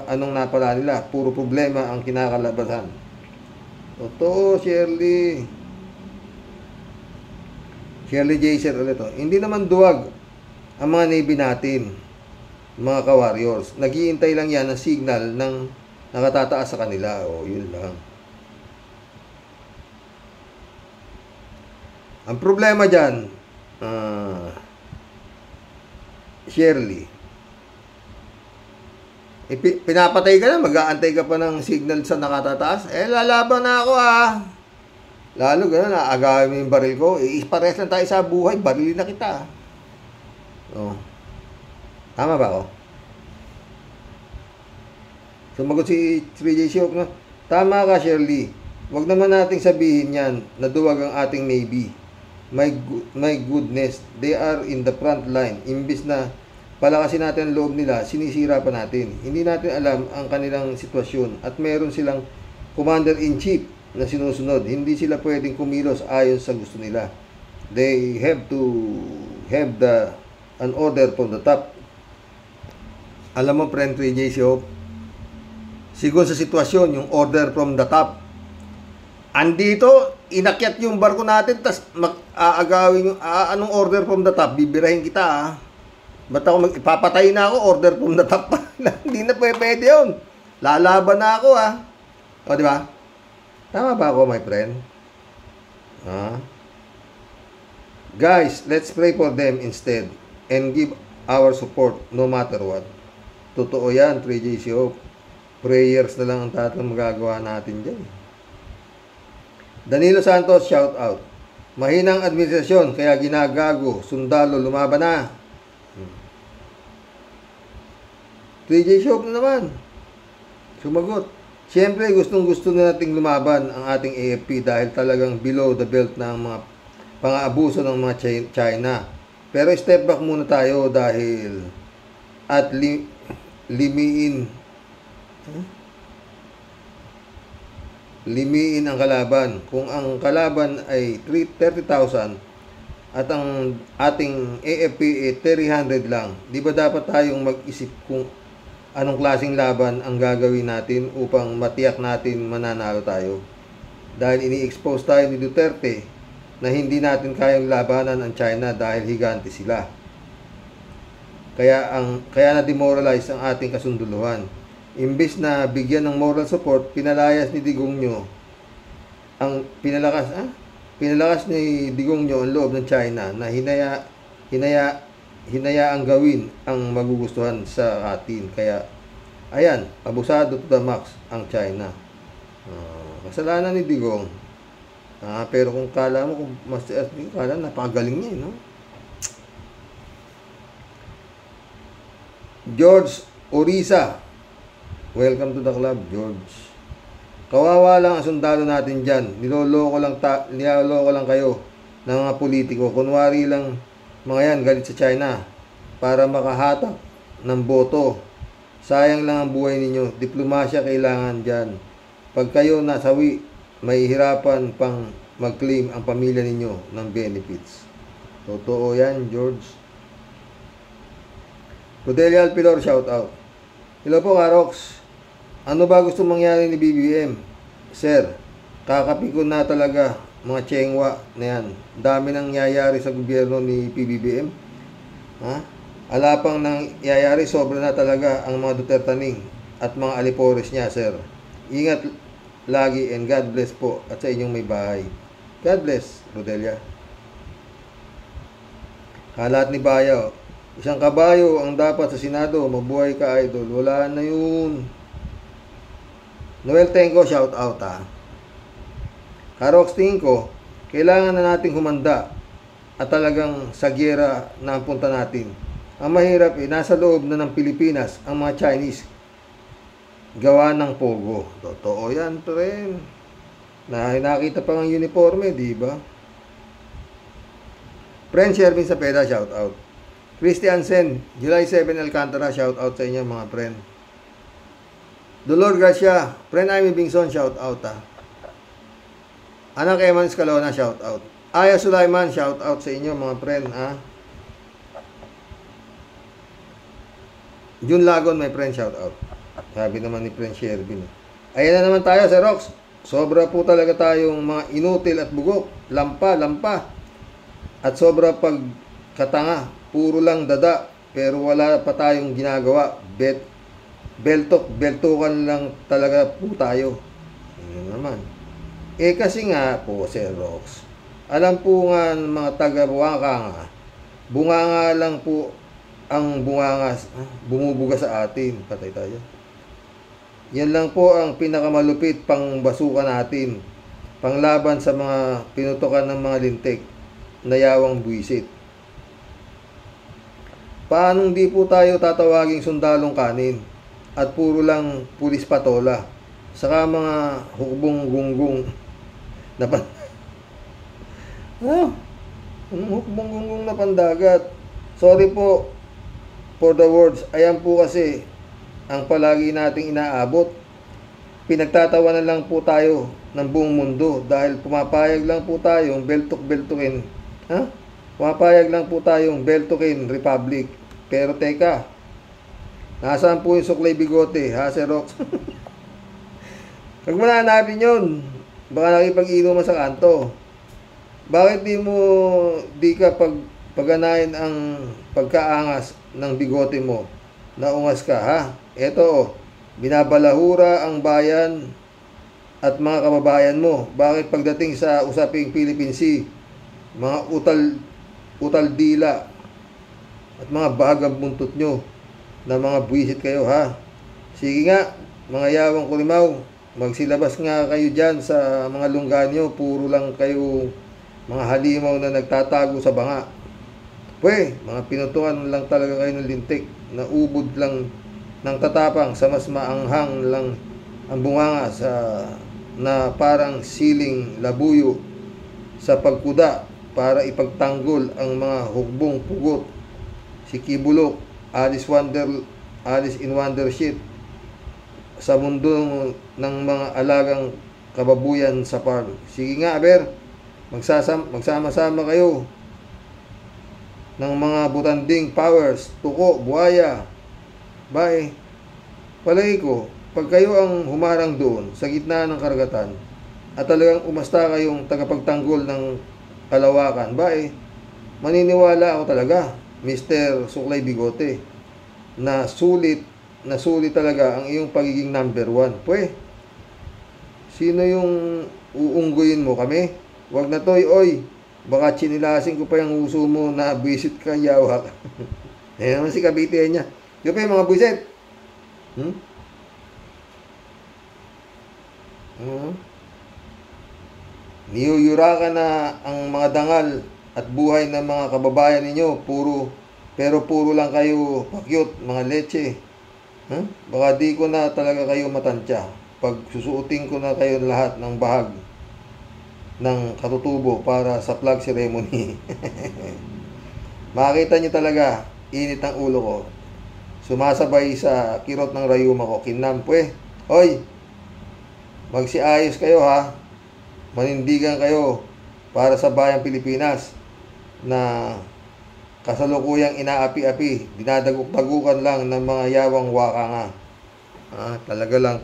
anong napala nila? Puro problema ang kinakalabasan. Totoo, Shirley Jaser ulit. Hindi naman duwag ang mga Navy natin, mga ka-warriors. Naghihintay lang yan ng signal ng nakatataas sa kanila. Yun lang. Ang problema dyan, Shirley, pinapatay ka na, mag-aantay ka pa ng signal sa nakatataas. Lalaban na ako Lalo gano'n, agawin mo yung baril ko. Ipares lang tayo sa buhay, barilin na kita. Tama ba ako? Sumagot si 3J Siok, no? Tama ka, Shirley. Huwag naman nating sabihin yan na duwag ang ating Navy. My goodness, they are in the front line. Imbis na palakasin natin ang loob nila, sinisira pa natin. Hindi natin alam ang kanilang sitwasyon at meron silang commander-in-chief na sinusunod. Hindi sila pwedeng kumilos ayon sa gusto nila. They have to have an order from the top. Alam mo, friend 3J Siop, siguro sa sitwasyon, yung order from the top, andito, inakyat yung barko natin, tas aagawin yung, anong order from the top, bibirahin kita Ba't ako ipapatay na ako, order from the top pa. Hindi na pwede yun. Lalaban na ako O, di ba? Tama ba ako, my friend? Guys, let's pray for them instead and give our support no matter what. Totoo yan, 3JCO. Prayers na lang ang tatlong magagawa natin dyan. Danilo Santos, shout out. Mahinang administrasyon, kaya ginagago. Sundalo, lumaban na. 3JCO na naman. Sumagot. Siyempre, gustong-gusto na nating lumaban ang ating AFP dahil talagang below the belt na ang mga pang-aabuso ng mga China. Pero step back muna tayo dahil at limiin ang kalaban. Kung ang kalaban ay 30,000 at ang ating AFP ay 300 lang, di ba dapat tayong mag-isip kung anong klaseng laban ang gagawin natin upang matiyak natin mananalo tayo? Dahil ini-expose tayo ni Duterte na hindi natin kayang labanan ang China dahil higante sila. Kaya na-demoralize ang ating kasunduluhan. Imbis na bigyan ng moral support, pinalakas ni Digongyo ang loob ng China na hinayaang gawin ang magugustuhan sa atin. Kaya, ayan, abusado to the max ang China. Kasalanan ni Digong. Pero kung kala mo, napakagaling niya, no? George Orisa. Welcome to the club, George. Kawawa lang ang sundalo natin dyan. Niloloko lang kayo ng mga politiko. Kunwari lang mga yan galit sa China para makahatak ng boto. Sayang lang ang buhay ninyo. Diplomasya kailangan dyan. Pag kayo nasawi, may hirapan pang mag-claim ang pamilya ninyo ng benefits. Totoo yan, George. Rodelia Alpilor, shout out. Hello po, Karox. Ano ba gusto mangyari ni BBM? Sir, kakapikon na talaga mga tsengwa na yan. Dami nang yayari sa gobyerno ni PBBM. Alapang nang yayari, sobra na talaga ang mga Dutertaning at mga alipores niya, sir. Ingat lagi and God bless po at sa inyong may bahay. God bless, Rodelia. Kalat ni Bayaw. Isang kabayo ang dapat sa Senado. Mabuhay ka, idol. Wala na yun. Noel Tenko, shout out Karox, tingin ko, kailangan na nating humanda at talagang sa giyera na ang punta natin. Ang mahirap nasa loob na ng Pilipinas ang mga Chinese gawa ng pogo. Totoo yan, rin. Nakita pa ng uniforme, di ba? Friend Shervin Sapeda, shout out. Christian Sen, July 7 Alcantara, shout out sa inyo mga friend. Dolor Garcia, friend Amy Bingson, shout out Anak Eman Escalona, shout out. Aya Sulaiman, shout out sa inyo mga friend Jun Lagon, my friend, shout out. Sabi naman ni friend Shervin. Ayan na naman tayo sa Rox. Sobra po talaga tayong mga inutil at bugok. Lampa. At sobra pagkatanga. Puro lang dada. Pero wala pa tayong ginagawa. Beltukan lang talaga po tayo. Ano naman. Kasi nga po, Sir Rox, alam po nga ng mga taga-Buwaka nga, bunganga lang po ang bumubuga sa atin. Patay tayo. Yan lang po ang pinakamalupit pang basukan natin. Panglaban sa mga pinutukan ng mga lintik na yawang buwisit. Paanong di po tayo tatawaging sundalong kanin? At puro lang pulis patola. Saka mga hukbong gunggong na anong hukbong gunggong na pandagat? Sorry po for the words. Ayan po kasi ang palagi nating inaabot. Pinagtatawanan lang po tayo ng buong mundo dahil pumapayag lang po tayong beltukin. Pumapayag lang po tayong beltukin republic. Pero teka, nasaan po yung suklay bigote, Sir Rox? Huwag mo na hanapin yun. Baka nakipag-inuman sa kanto. Bakit di ka paganahin ang pagkaangas ng bigote mo na ungas ka, ha? Eto, binabalahura ang bayan at mga kababayan mo. Bakit pagdating sa usaping Philippine Sea, mga utal dila at mga bahagang buntot nyo na mga buwisit kayo, ha? Sige nga, mga yawang kulimaw, magsilabas nga kayo dyan sa mga lungga nyo. Puro lang kayo mga halimaw na nagtatago sa banga. Mga pinutukan lang talaga kayo ng lintik, na ubod lang ng tatapang sa mas maanghang lang ang bunganga na parang siling labuyo sa pagkuda para ipagtanggol ang mga hukbong pugot. Si Kibulok, Alice in Wondership sa mundo ng mga alagang kababuyan sa farm. Sige nga, Aber, magsama-sama kayo ng mga butanding powers, tuko, buhaya. Palagi ko, pag kayo ang humarang doon sa gitna ng karagatan at talagang umasta kayong tagapagtanggol ng kalawakan, maniniwala ako talaga, Mr. Suklay Bigote, na sulit talaga ang iyong pagiging number 1. Sino yung uungguin mo kami? Wag na toy, oy. Baka chinilasin ko pa yung uso mo na visit ka, yawak. Ayan naman si Cavite niya. Yung pa yung mga buisit. Niyuyura na ang mga dangal at buhay ng mga kababayan ninyo. Puro lang kayo pakyut, mga leche. Baka di ko na talaga kayo matansya pag susuotin ko na kayo lahat ng bahag ng katutubo para sa flag ceremony. Makita nyo talaga, init ang ulo ko. Sumasabay sa kirot ng rayuma ko. Kinam, Hoy, magsiayos kayo, ha. Manindigan kayo para sa bayang Pilipinas na kasalukuyang inaapi-api, dinadaguk-dagukan lang ng mga yawang waka nga. Talaga lang,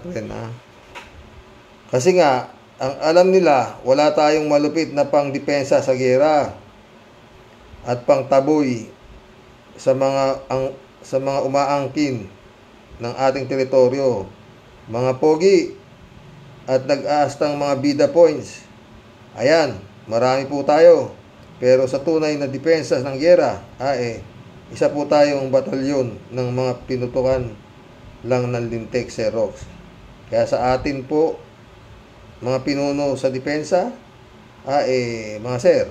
Kasi nga, ang alam nila, wala tayong malupit na pangdepensa sa gera at pangtaboy sa mga umaangkin ng ating teritoryo. Mga pogi at nag-aastang mga bida points. Ayan, marami po tayo. Pero sa tunay na depensa ng gera, isa po tayong batalyon ng mga pinutukan lang ng lintek, Xerox. Kaya sa atin po, mga pinuno sa depensa, mga sir,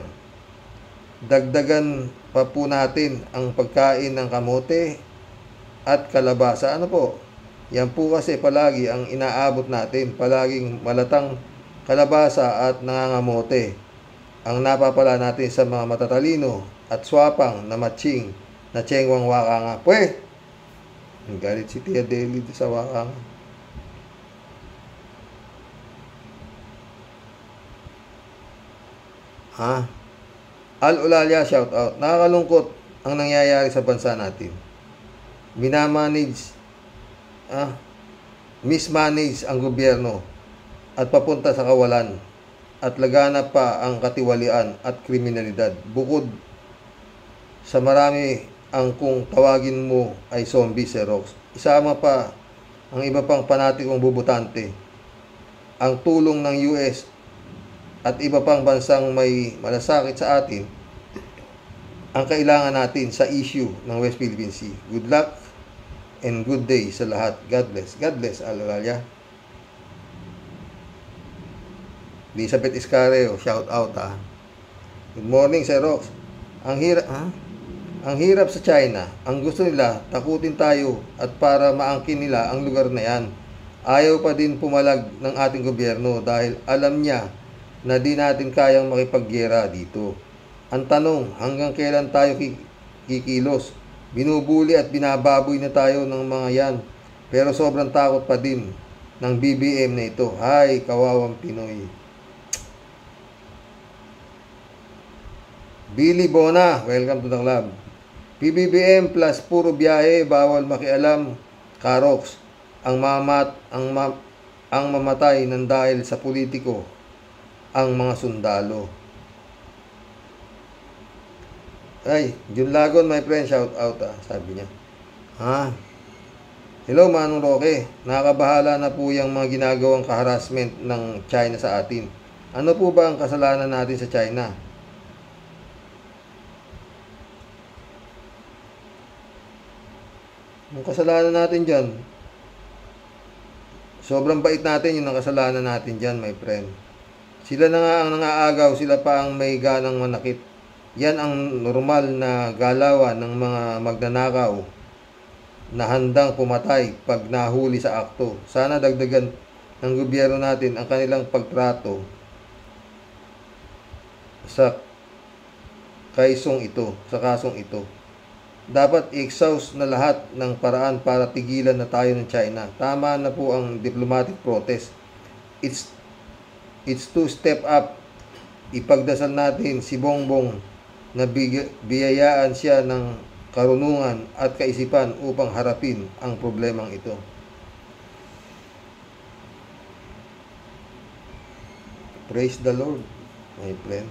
dagdagan pa po natin ang pagkain ng kamote at kalabasa. Yan po kasi palagi ang inaabot natin, palaging malatang kalabasa at nangangamote ang napapala natin sa mga matatalino at swapang na matching na tiyengwang waka nga. Ang galit si Tia Deli sa waka nga. Al-Ulalia, shout out. Nakakalungkot ang nangyayari sa bansa natin. Mismanage ang gobyerno at papunta sa kawalan at laganap pa ang katiwalian at kriminalidad. Bukod sa marami ang kung tawagin mo ay zombie, Xerox, isama pa ang iba pang panatikong bubutante, ang tulong ng US at iba pang bansang may malasakit sa atin ang kailangan natin sa issue ng West Philippine Sea. Good luck and good day sa lahat. God bless. God bless, Al-Ulalia. Elizabeth Iscareo, shout out, Good morning, Xerox. Ang hirap sa China. Ang gusto nila, takutin tayo at para maangkin nila ang lugar na yan. Ayaw pa din pumalag ng ating gobyerno dahil alam niya na di natin kayang makipaggera dito. Ang tanong, hanggang kailan tayo kikilos? Binubuli at binababoy na tayo ng mga yan. Pero sobrang takot pa din ng BBM na ito. Hay, kawawang Pinoy. Billy Bona, welcome to the club. PBBM plus puro biyahe, bawal makialam, Karox. Ang mamatay ng dahil sa politiko ang mga sundalo. Ay, Jun Lagon, my friend, shout out, sabi niya. Hello, Manong Roque. Nakakabahala na po yung mga ginagawang ka-harassment ng China sa atin. Ano po ba ang kasalanan natin sa China? Ang kasalanan natin dyan, sobrang bait natin, yun ang kasalanan natin dyan, my friend. Sila na nga ang nangaagaw, sila pa ang may ganang manakit. Yan ang normal na galawan ng mga magnanakaw na handang pumatay pag nahuli sa akto. Sana dagdagan ng gobyerno natin ang kanilang pagtrato sa kasong ito. Dapat i-exhaust na lahat ng paraan para tigilan na tayo ng China. Tama na po ang diplomatic protest. It's to step up. Ipagdasal natin si Bongbong na biyayaan siya ng karunungan at kaisipan upang harapin ang problemang ito. Praise the Lord, my friend.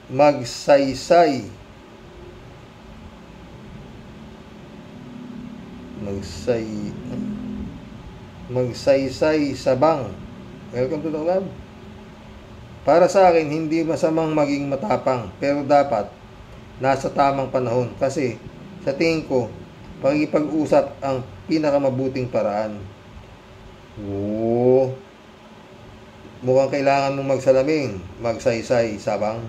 Magsaysay sabang. Welcome to the club. Para sa akin, hindi masamang maging matapang, pero dapat nasa tamang panahon kasi sa tingin ko, pakikipag-usap ang pinakamabuting paraan. Mukhang kailangan mong magsalamin, magsaysay sabang.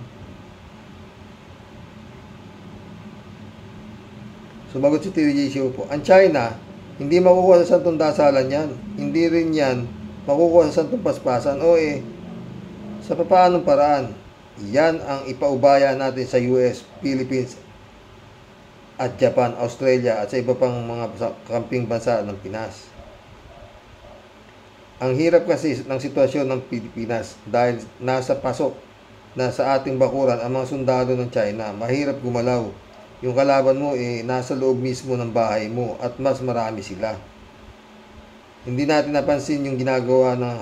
Sumagot si TJ po, ang China, hindi makukuha sa santong dasalan yan. Hindi rin yan makukuha sa santong paspasan. Sa papaanong paraan? Yan ang ipaubaya natin sa US, Philippines, at Japan, Australia, at sa iba pang mga kamping bansa ng Pinas. Ang hirap kasi ng sitwasyon ng Pilipinas dahil nasa pasok na sa ating bakuran ang mga sundalo ng China. Mahirap gumalaw. Yung kalaban mo nasa loob mismo ng bahay mo at mas marami sila. Hindi natin napansin yung ginagawa ng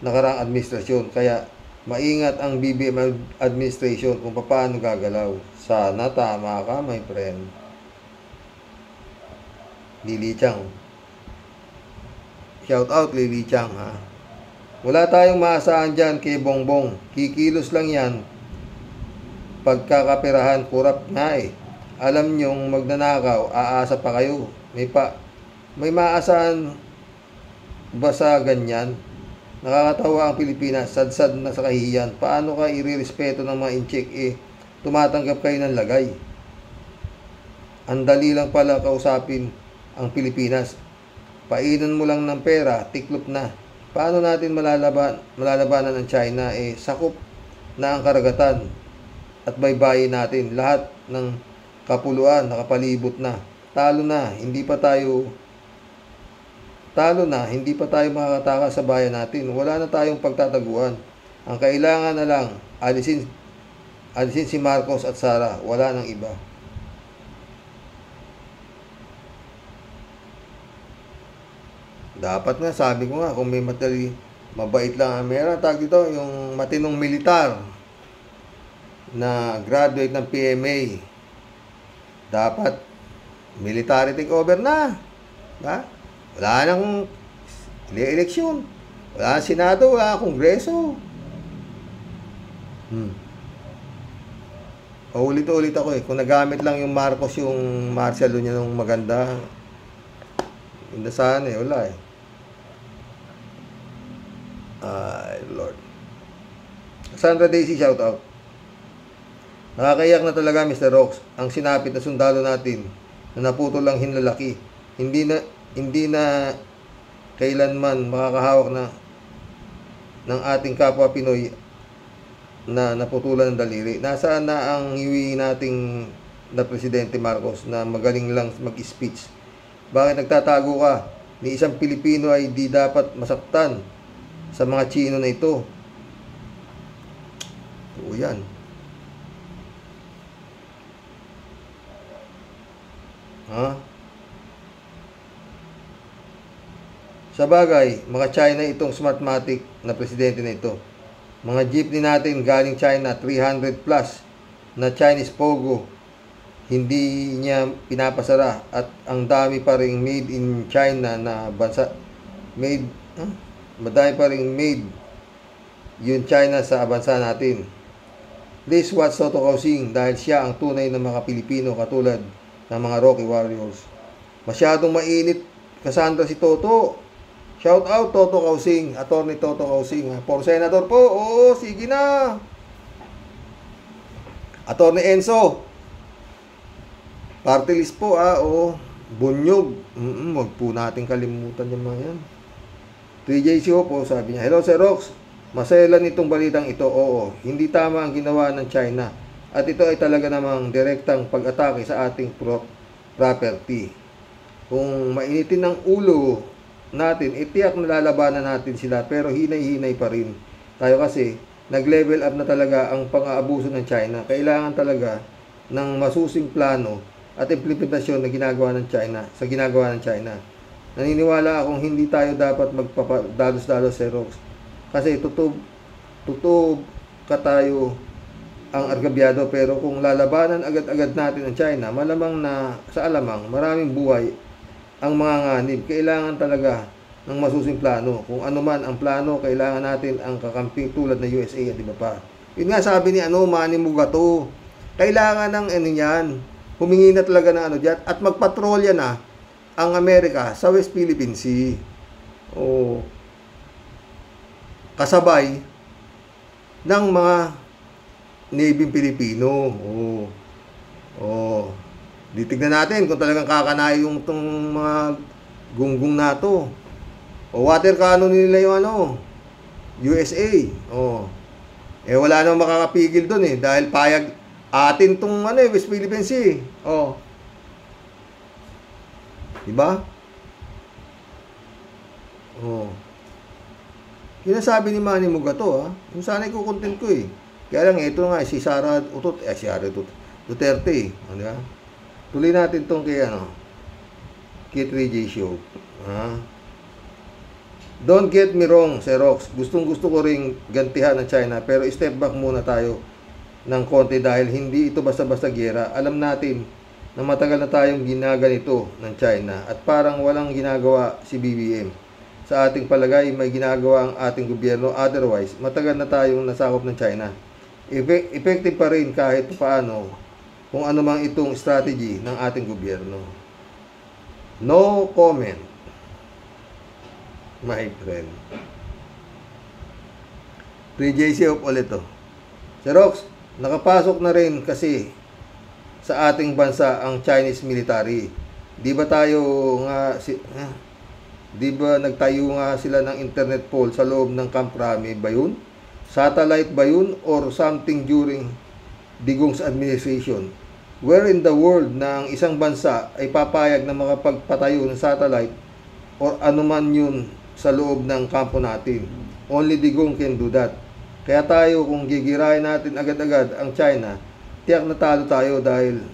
nakaraang administrasyon, kaya maingat ang BBM administration kung paano gagalaw. Sana tama ka, my friend. Lili Chang. Shout out, Lili Chang, ha. Wala tayong maasahan dyan kay Bongbong. Kikilos lang yan. Pagkakapirahan, kurap nga Alam nyong magnanakaw, aasa pa kayo. May maasahan ba sa ganyan? Nakakatawa ang Pilipinas, sadsad na sa kahihiyan. Paano ka irirespeto ng mga incheck tumatanggap kayo ng lagay? Ang dali lang pala kausapin ang Pilipinas. Painan mo lang ng pera, tiklop na. Paano natin malalabanan ng China? Sakop na ang karagatan at baybayin natin. Lahat ng kapuluan, nakapalibot na. Talo na, hindi pa tayo makakatakas sa bayan natin. Wala na tayong pagtataguan. Ang kailangan na lang, alisin si Marcos at Sara. Wala nang iba. Dapat nga, sabi ko nga, kung may mabait lang, meron tag dito, yung matinong militar na graduate ng PMA. Dapat military takeover na. Ba? Wala nang eleksyon. Wala nang Senado, wala nang Kongreso. Ulit-ulit ako kung nagamit lang yung Marcos yung martial niya nung maganda, hindi sana wala Ay, Lord. Sandra Daisy, shout out. Nakakayak na talaga, Mr. Rox, ang sinapit na sundalo natin na naputol lang hinlalaki. Hindi na kailanman makakahawak na ng ating kapwa Pinoy na naputulan ng daliri. Nasaan na ang hiwi nating na Presidente Marcos na magaling lang mag-speech? Bakit nagtatago ka? Ni isang Pilipino ay di dapat masaktan sa mga Chino na ito. Oo yan. Sa bagay, mga China itong smartmatic na presidente na ito. Mga jeepney natin galing China, 300 plus na Chinese Pogo, hindi niya pinapasara at ang dami pa ring made in China na bansa. Madami pa ring made yung China sa bansa natin. Please watch Toto Kausing dahil siya ang tunay na mga Pilipino katulad ng mga Rocky Warriors. Masyadong mainit, Cassandra, si Toto. Shout out Toto Kausing, Attorney Toto Kausing. For Senator po, oo, sige na. Attorney Enzo, party list po, oo. Bunyog. Wag po natin kalimutan yung mga yan. 3JCO po, sabi niya. Hello, Sir Rox. Masaya lang itong balitang ito. Oo, hindi tama ang ginawa ng China. At ito ay talaga namang direktang pag-atake sa ating property. Kung mainitin ng ulo natin, itiyak na lalabanan natin sila. Pero hinay-hinay pa rin tayo kasi nag-level up na talaga ang pang-aabuso ng China. Kailangan talaga ng masusing plano at implementasyon na ginagawa ng China sa ginagawa ng China. Naniniwala akong hindi tayo dapat magpapadalos-dalos sa Rox. Kasi tutob ka tayo ang argabyado, pero kung lalabanan agad-agad natin ang China, malamang na sa alamang maraming buhay ang mga nganib. Kailangan talaga ng masusing plano. Kung ano man ang plano, kailangan natin ang kakamping tulad na USA at iba pa. Yun nga sabi ni Manny Mugato, kailangan ng yan, humingi na talaga ng dyan, at magpatrolya na ang Amerika sa West Philippine Sea. Kasabay ng mga Navy Pilipino. Tignan natin kung talagang kakanayo yung itong mga gunggong na to. Water cannon nila yung USA. Wala namang makakapigil doon dahil payag atin tong West Philippine Sea. Diba? Sinasabi ni Manny Mugato, yung sana ikukontent ko Kaya lang, ito nga, si Sara Duterte. Diba? Tuloy natin tong kay, kay 3J Show. Don't get me wrong, Sir Rox. Gustong-gusto ko ring gantihan ng China, pero step back muna tayo ng konti dahil hindi ito basta-basta giyera. Alam natin na matagal na tayong ginaganito ng China at parang walang ginagawa si BBM. Sa ating palagay, may ginagawa ang ating gobyerno. Otherwise, matagal na tayong nasakop ng China. Effective pa rin kahit paano kung ano mang itong strategy ng ating gobyerno. No comment, my friend. 3JC of ulit to. Sir Rox, nakapasok na rin kasi sa ating bansa ang Chinese military. Di ba nagtayo nga sila ng internet pole sa loob ng Camp Crame ba yun? Satellite ba yun? Or something during Digong's administration? Where in the world na ang isang bansa ay papayag na makapagpatayo ng satellite or anuman yun sa loob ng kampo natin? Only Digong can do that. Kaya tayo, kung gigirahin natin agad-agad ang China, tiyak na talo tayo dahil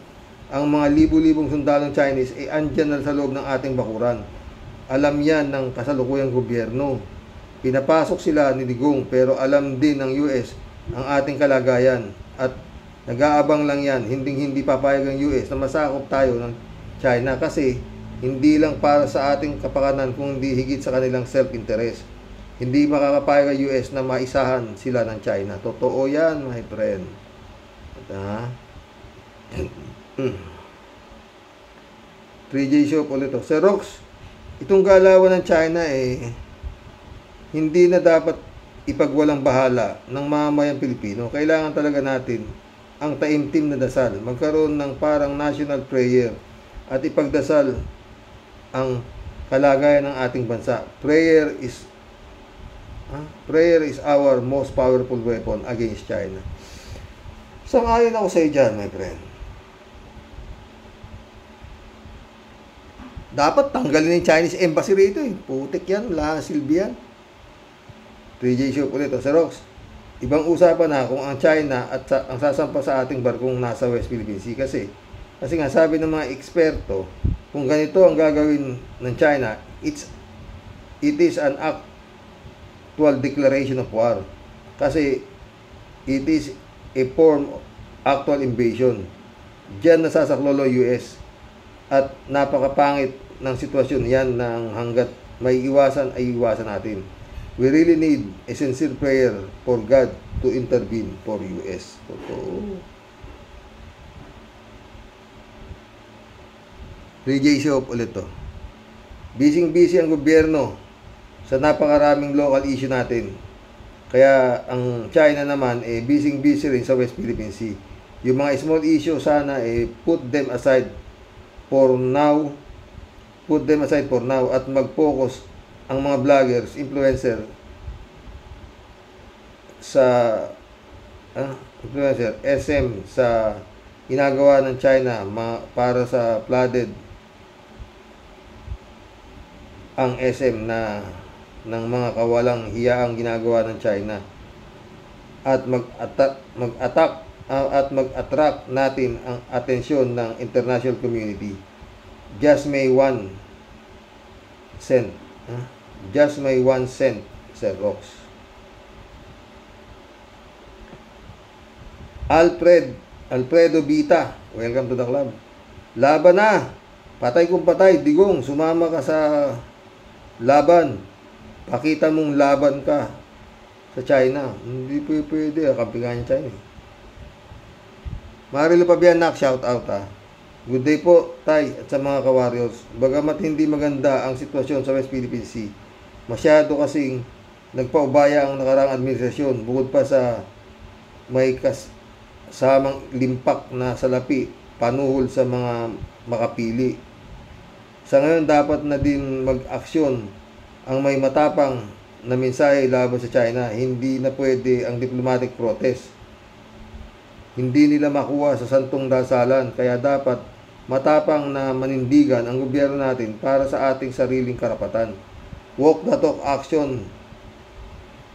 ang mga libu-libong sundalong Chinese ay andyan na sa loob ng ating bakuran. Alam yan ng kasalukuyang gobyerno. Pinapasok sila ni Digong pero alam din ng US ang ating kalagayan at nag-aabang lang yan. Hindi papayag ang US na masakop tayo ng China kasi hindi lang para sa ating kapakanan kundi higit sa kanilang self-interest. Hindi makakapayag ang US na maisahan sila ng China. Totoo yan, my friend. 3J Show ulit to. Sir Rox, itong galawan ng China hindi na dapat ipagwalang bahala ng mamamayang Pilipino. Kailangan talaga natin ang taimtim na dasal. Magkaroon ng parang national prayer at ipagdasal ang kalagayan ng ating bansa. Prayer is our most powerful weapon against China. Sang-ayon ako sa iyo dyan, my friend. Dapat tanggalin yung Chinese embassy rito Putik yan, wala silbi yan. 3J Show ulit. Sir Rox, ibang usapan na kung ang China at ang sasampa sa ating barkong nasa West Philippine Sea. Kasi nga sabi ng mga eksperto, kung ganito ang gagawin ng China, it's it is an actual declaration of war. Kasi it is a form of actual invasion. Diyan nasasaklolo US. At napakapangit ng sitwasyon yan nang hanggat may iwasan ay iwasan natin. We really need a sincere prayer for God to intervene for US. Totoo. J.C. Hope ulit to. Busy ang gobyerno sa napakaraming local issue natin. Kaya ang China naman busy rin sa West Philippine Sea. Yung mga small issue sana put them aside for now at mag-focus ang mga vloggers, influencer SM sa ginagawa ng China para sa flooded ang SM ng mga kawalang hiyaang ginagawa ng China at mag-attract natin ang atensyon ng international community. Just may 1 cent. Just may 1 cent, Sir Rox. Alfredo Vita, welcome to the club. Laban na. Patay kung patay, digong, sumama ka sa laban. Pakita mong laban ka sa China. Hindi pwede, kampingan ng China. Marilo Pabianak, shout out Good day po, Tay, at sa mga ka-warriors. Bagamat hindi maganda ang sitwasyon sa West Philippine Sea, masyado kasing nagpaubaya ang nakarang administrasyon bukod pa sa may kasamang limpak na salapi, panuhol sa mga makapili. Sa ngayon, dapat na din mag-aksyon ang may matapang na mensahe laban sa China. Hindi na pwede ang diplomatic protest. Hindi nila makuha sa santong dasalan, kaya dapat matapang na manindigan ang gobyerno natin para sa ating sariling karapatan. Walk the talk, action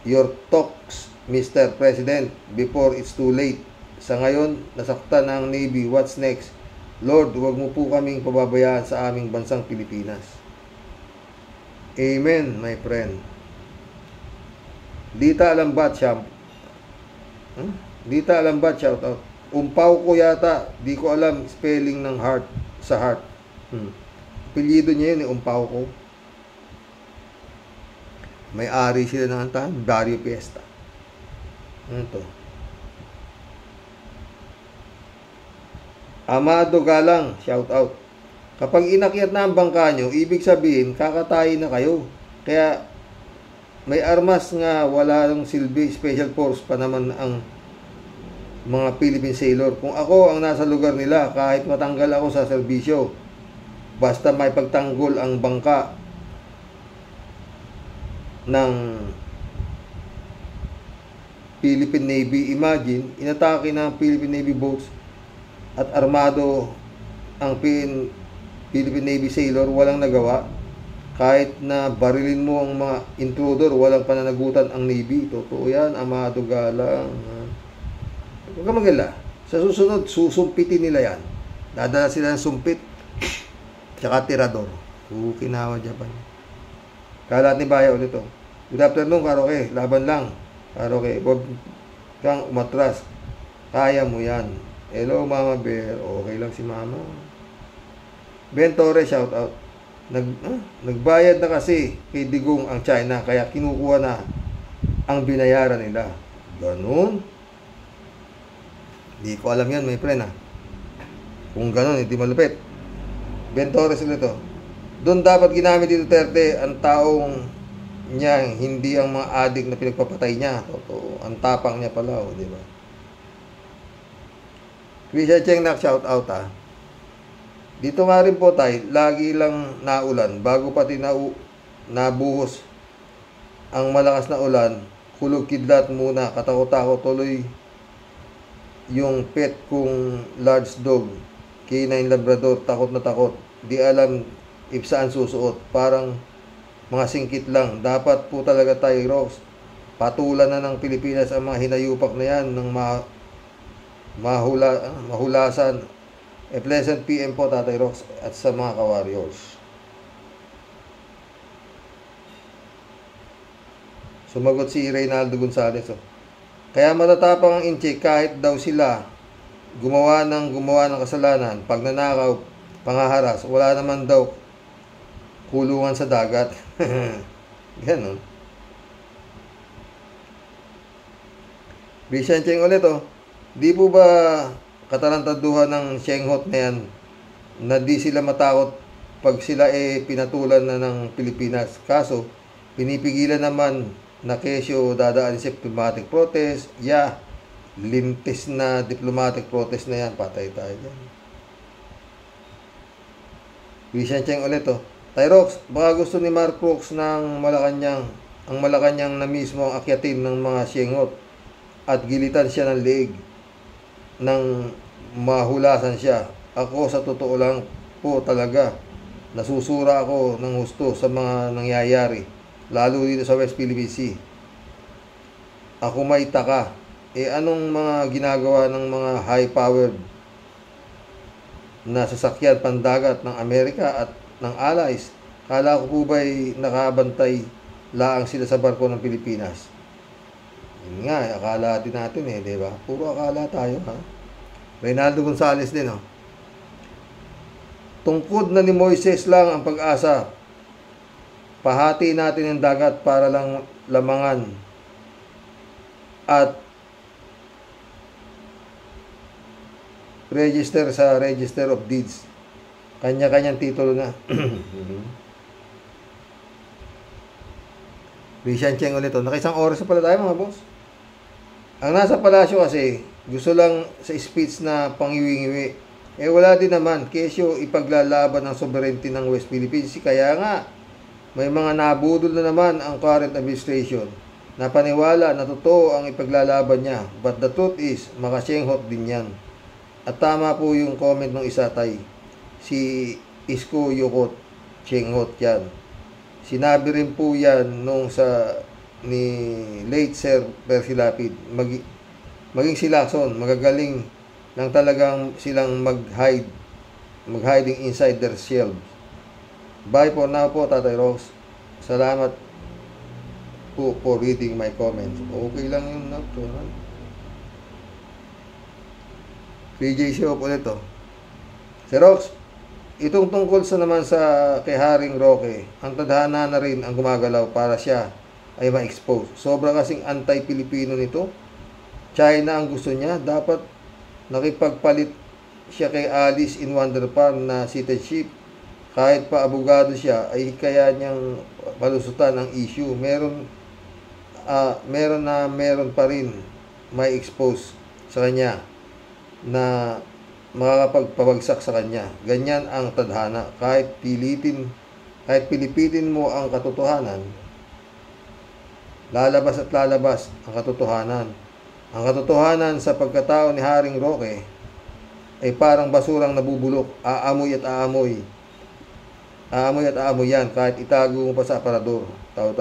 your talks, Mr. President, before it's too late. Sa ngayon, nasaktan ng Navy. What's next? Lord, huwag mo po kaming pababayaan sa aming bansang Pilipinas. Amen, my friend. Dita Alambat, shout out. Umpaw ko yata, di ko alam spelling ng heart sa heart. Apelyido niya yun, Umpaw ko. May-ari sila ng antahan, Dario Fiesta. Ano to? Amado Galang, shout out. Kapag inakyat na ang bangka nyo, ibig sabihin, kakatayin na kayo. Kaya, may armas nga, wala ng silbi, special force pa naman ang mga Philippine sailor. Kung ako ang nasa lugar nila, kahit matanggal ako sa serbisyo, basta may pagtanggol ang bangka ng Philippine Navy. Imagine, inatake ng Philippine Navy boats at armado ang Philippine Navy sailor, walang nagawa. Kahit na barilin mo ang mga intruder, walang pananagutan ang Navy. Totoo yan, Amado Galang. Huwag ka magala. Sa susunod, susumpitin nila yan. Dadala sila ng sumpit. Tsaka tirador. Kinawa Japan. Kalat ni Baya ulit to. Good afternoon, Karoke. Laban lang. Karoke. Huwag kang umatras. Kaya mo yan. Hello, Mama Bear. Okay lang si Mama. Ben Torres, shout out. Nagbayad na kasi kay Digong ang China, kaya kinukuha na ang binayaran nila. Ganun? Hindi ko alam yan, my friend Kung ganun, hindi malupit. Ben Torres ulit to. Doon dapat ginamit ni Duterte ang taong niya, hindi ang mga adik na pinagpapatay niya. Totoo. Ang tapang niya pala, di ba? Krisha Cheng, shout out Dito nga rin po tayo, lagi lang naulan. Bago pati nabuhos ang malakas na ulan, kulog kidlat muna, katakot-takot tuloy yung pet kong large dog, K9 Labrador, takot na takot. Di alam if saan susuot. Parang mga singkit lang. Dapat po talaga tayo, Rox, patulan na ng Pilipinas ang mga hinayupak na yan ng mahulasan. A pleasant PM po, Tatay Rox, at sa mga ka-warriors. Sumagot si Reynaldo Gonzales. Oh. Kaya matatapang ang Incheck kahit daw sila gumawa ng kasalanan, pagnanakaw, pangaharas, wala naman daw kulungan sa dagat. Ganon. Bisan Cheng ulit oh. Di po ba katarantaduhan ng Shenghot na yan na di sila matakot pag sila pinatulan na ng Pilipinas? Kaso, pinipigilan naman na kesyo dadaan sa diplomatic protest. Lintis na diplomatic protest na yan. Patay tayo dyan. Bisan Cheng ulit oh. Tyrox, baka gusto ni Mark Crooks ng Malacanang na mismo ang akyatin ng mga Shenghot at gilitan siya ng leeg nang mahulasan siya. Ako sa totoo lang po talaga nasusura ako ng husto sa mga nangyayari lalo dito sa West Philippine Sea. Ako may taka, anong mga ginagawa ng mga high-powered na sasakyan pandagat ng Amerika at ng allies? Kala ko po ba'y nakabantay laang sila sa barko ng Pilipinas? Yun nga, akala din natin di ba? Puro akala tayo, ha? Reynaldo Gonzales din, oh. Tungkod na ni Moises lang ang pag-asa. Pahati natin ang dagat para lang lamangan at register sa Register of Deeds. Kanya-kanyang titulo na. Bisan Cheng ulit, oh. Nakaisang oras na pala tayo, mga boss. Ang nasa palasyo kasi, gusto lang sa speech na pangiwi-ngiwi. Wala din naman, kesyo ipaglalaban ng sovereignty ng West Philippines. Kaya nga, may mga nabudol na naman ang current administration na paniwala na totoo ang ipaglalaban niya. But the truth is, maka-Shenghot din yan. At tama po yung comment ng isa tay. Si Isko Yokot, Shenghot yan. Sinabi rin po yan nung ni late Sir Percy Lapid, maging si Lacson, magagaling lang talagang silang mag-hiding inside their shelves. Bye for now po, Tatay Rox. Salamat po for reading my comments. Okay lang yun na to. PJ Shop ulit to. Si Rox, itong tungkol naman sa kay Haring Roque, ang tadhana na rin ang gumagalaw para siya ay ma-expose. Sobra kasing anti-Pilipino nito. China ang gusto niya. Dapat nakipagpalit siya kay Alice in Wonder Farm na seated ship. Kahit pa abogado siya, ay kaya niyang palusutan ang issue. Meron pa rin may expose sa kanya na makakapagpabagsak sa kanya. Ganyan ang tadhana. Kahit pilipitin mo ang katotohanan, lalabas at lalabas ang katotohanan. Ang katotohanan sa pagkatao ni Haring Roque ay parang basurang nabubulok. Aamoy at aamoy. Aamoy at aamoy yan kahit itago mo pa sa aparador. Tao.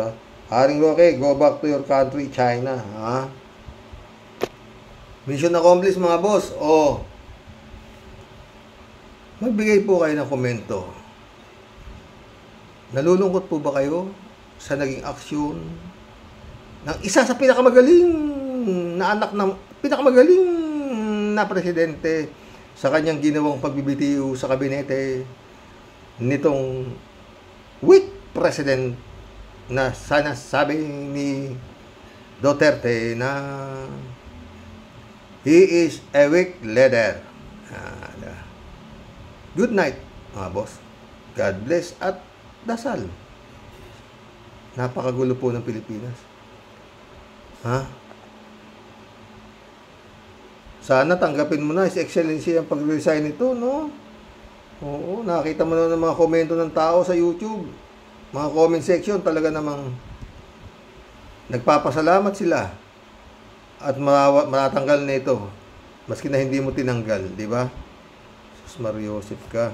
Haring Roque, go back to your country, China. Ha? Mission accomplished, mga boss. Magbigay po kayo ng komento. Nalulungkot po ba kayo sa naging aksyon ng isa sa pinakamagaling na anak ng pinakamagaling na presidente sa kanyang ginawang pagbibitiw sa kabinete nitong weak president na sana sabi ni Duterte na he is a weak leader. Good night, mga boss. God bless at dasal. Napakagulo po ng Pilipinas. Ha? Sana tanggapin mo na His Excellency ang pag-resign nito, no? Oo, nakita mo na ng mga komento ng tao sa YouTube. Mga comment section, talaga namang nagpapasalamat sila at matatanggal na ito maski na hindi mo tinanggal, di ba? Sus Mario Joseph ka.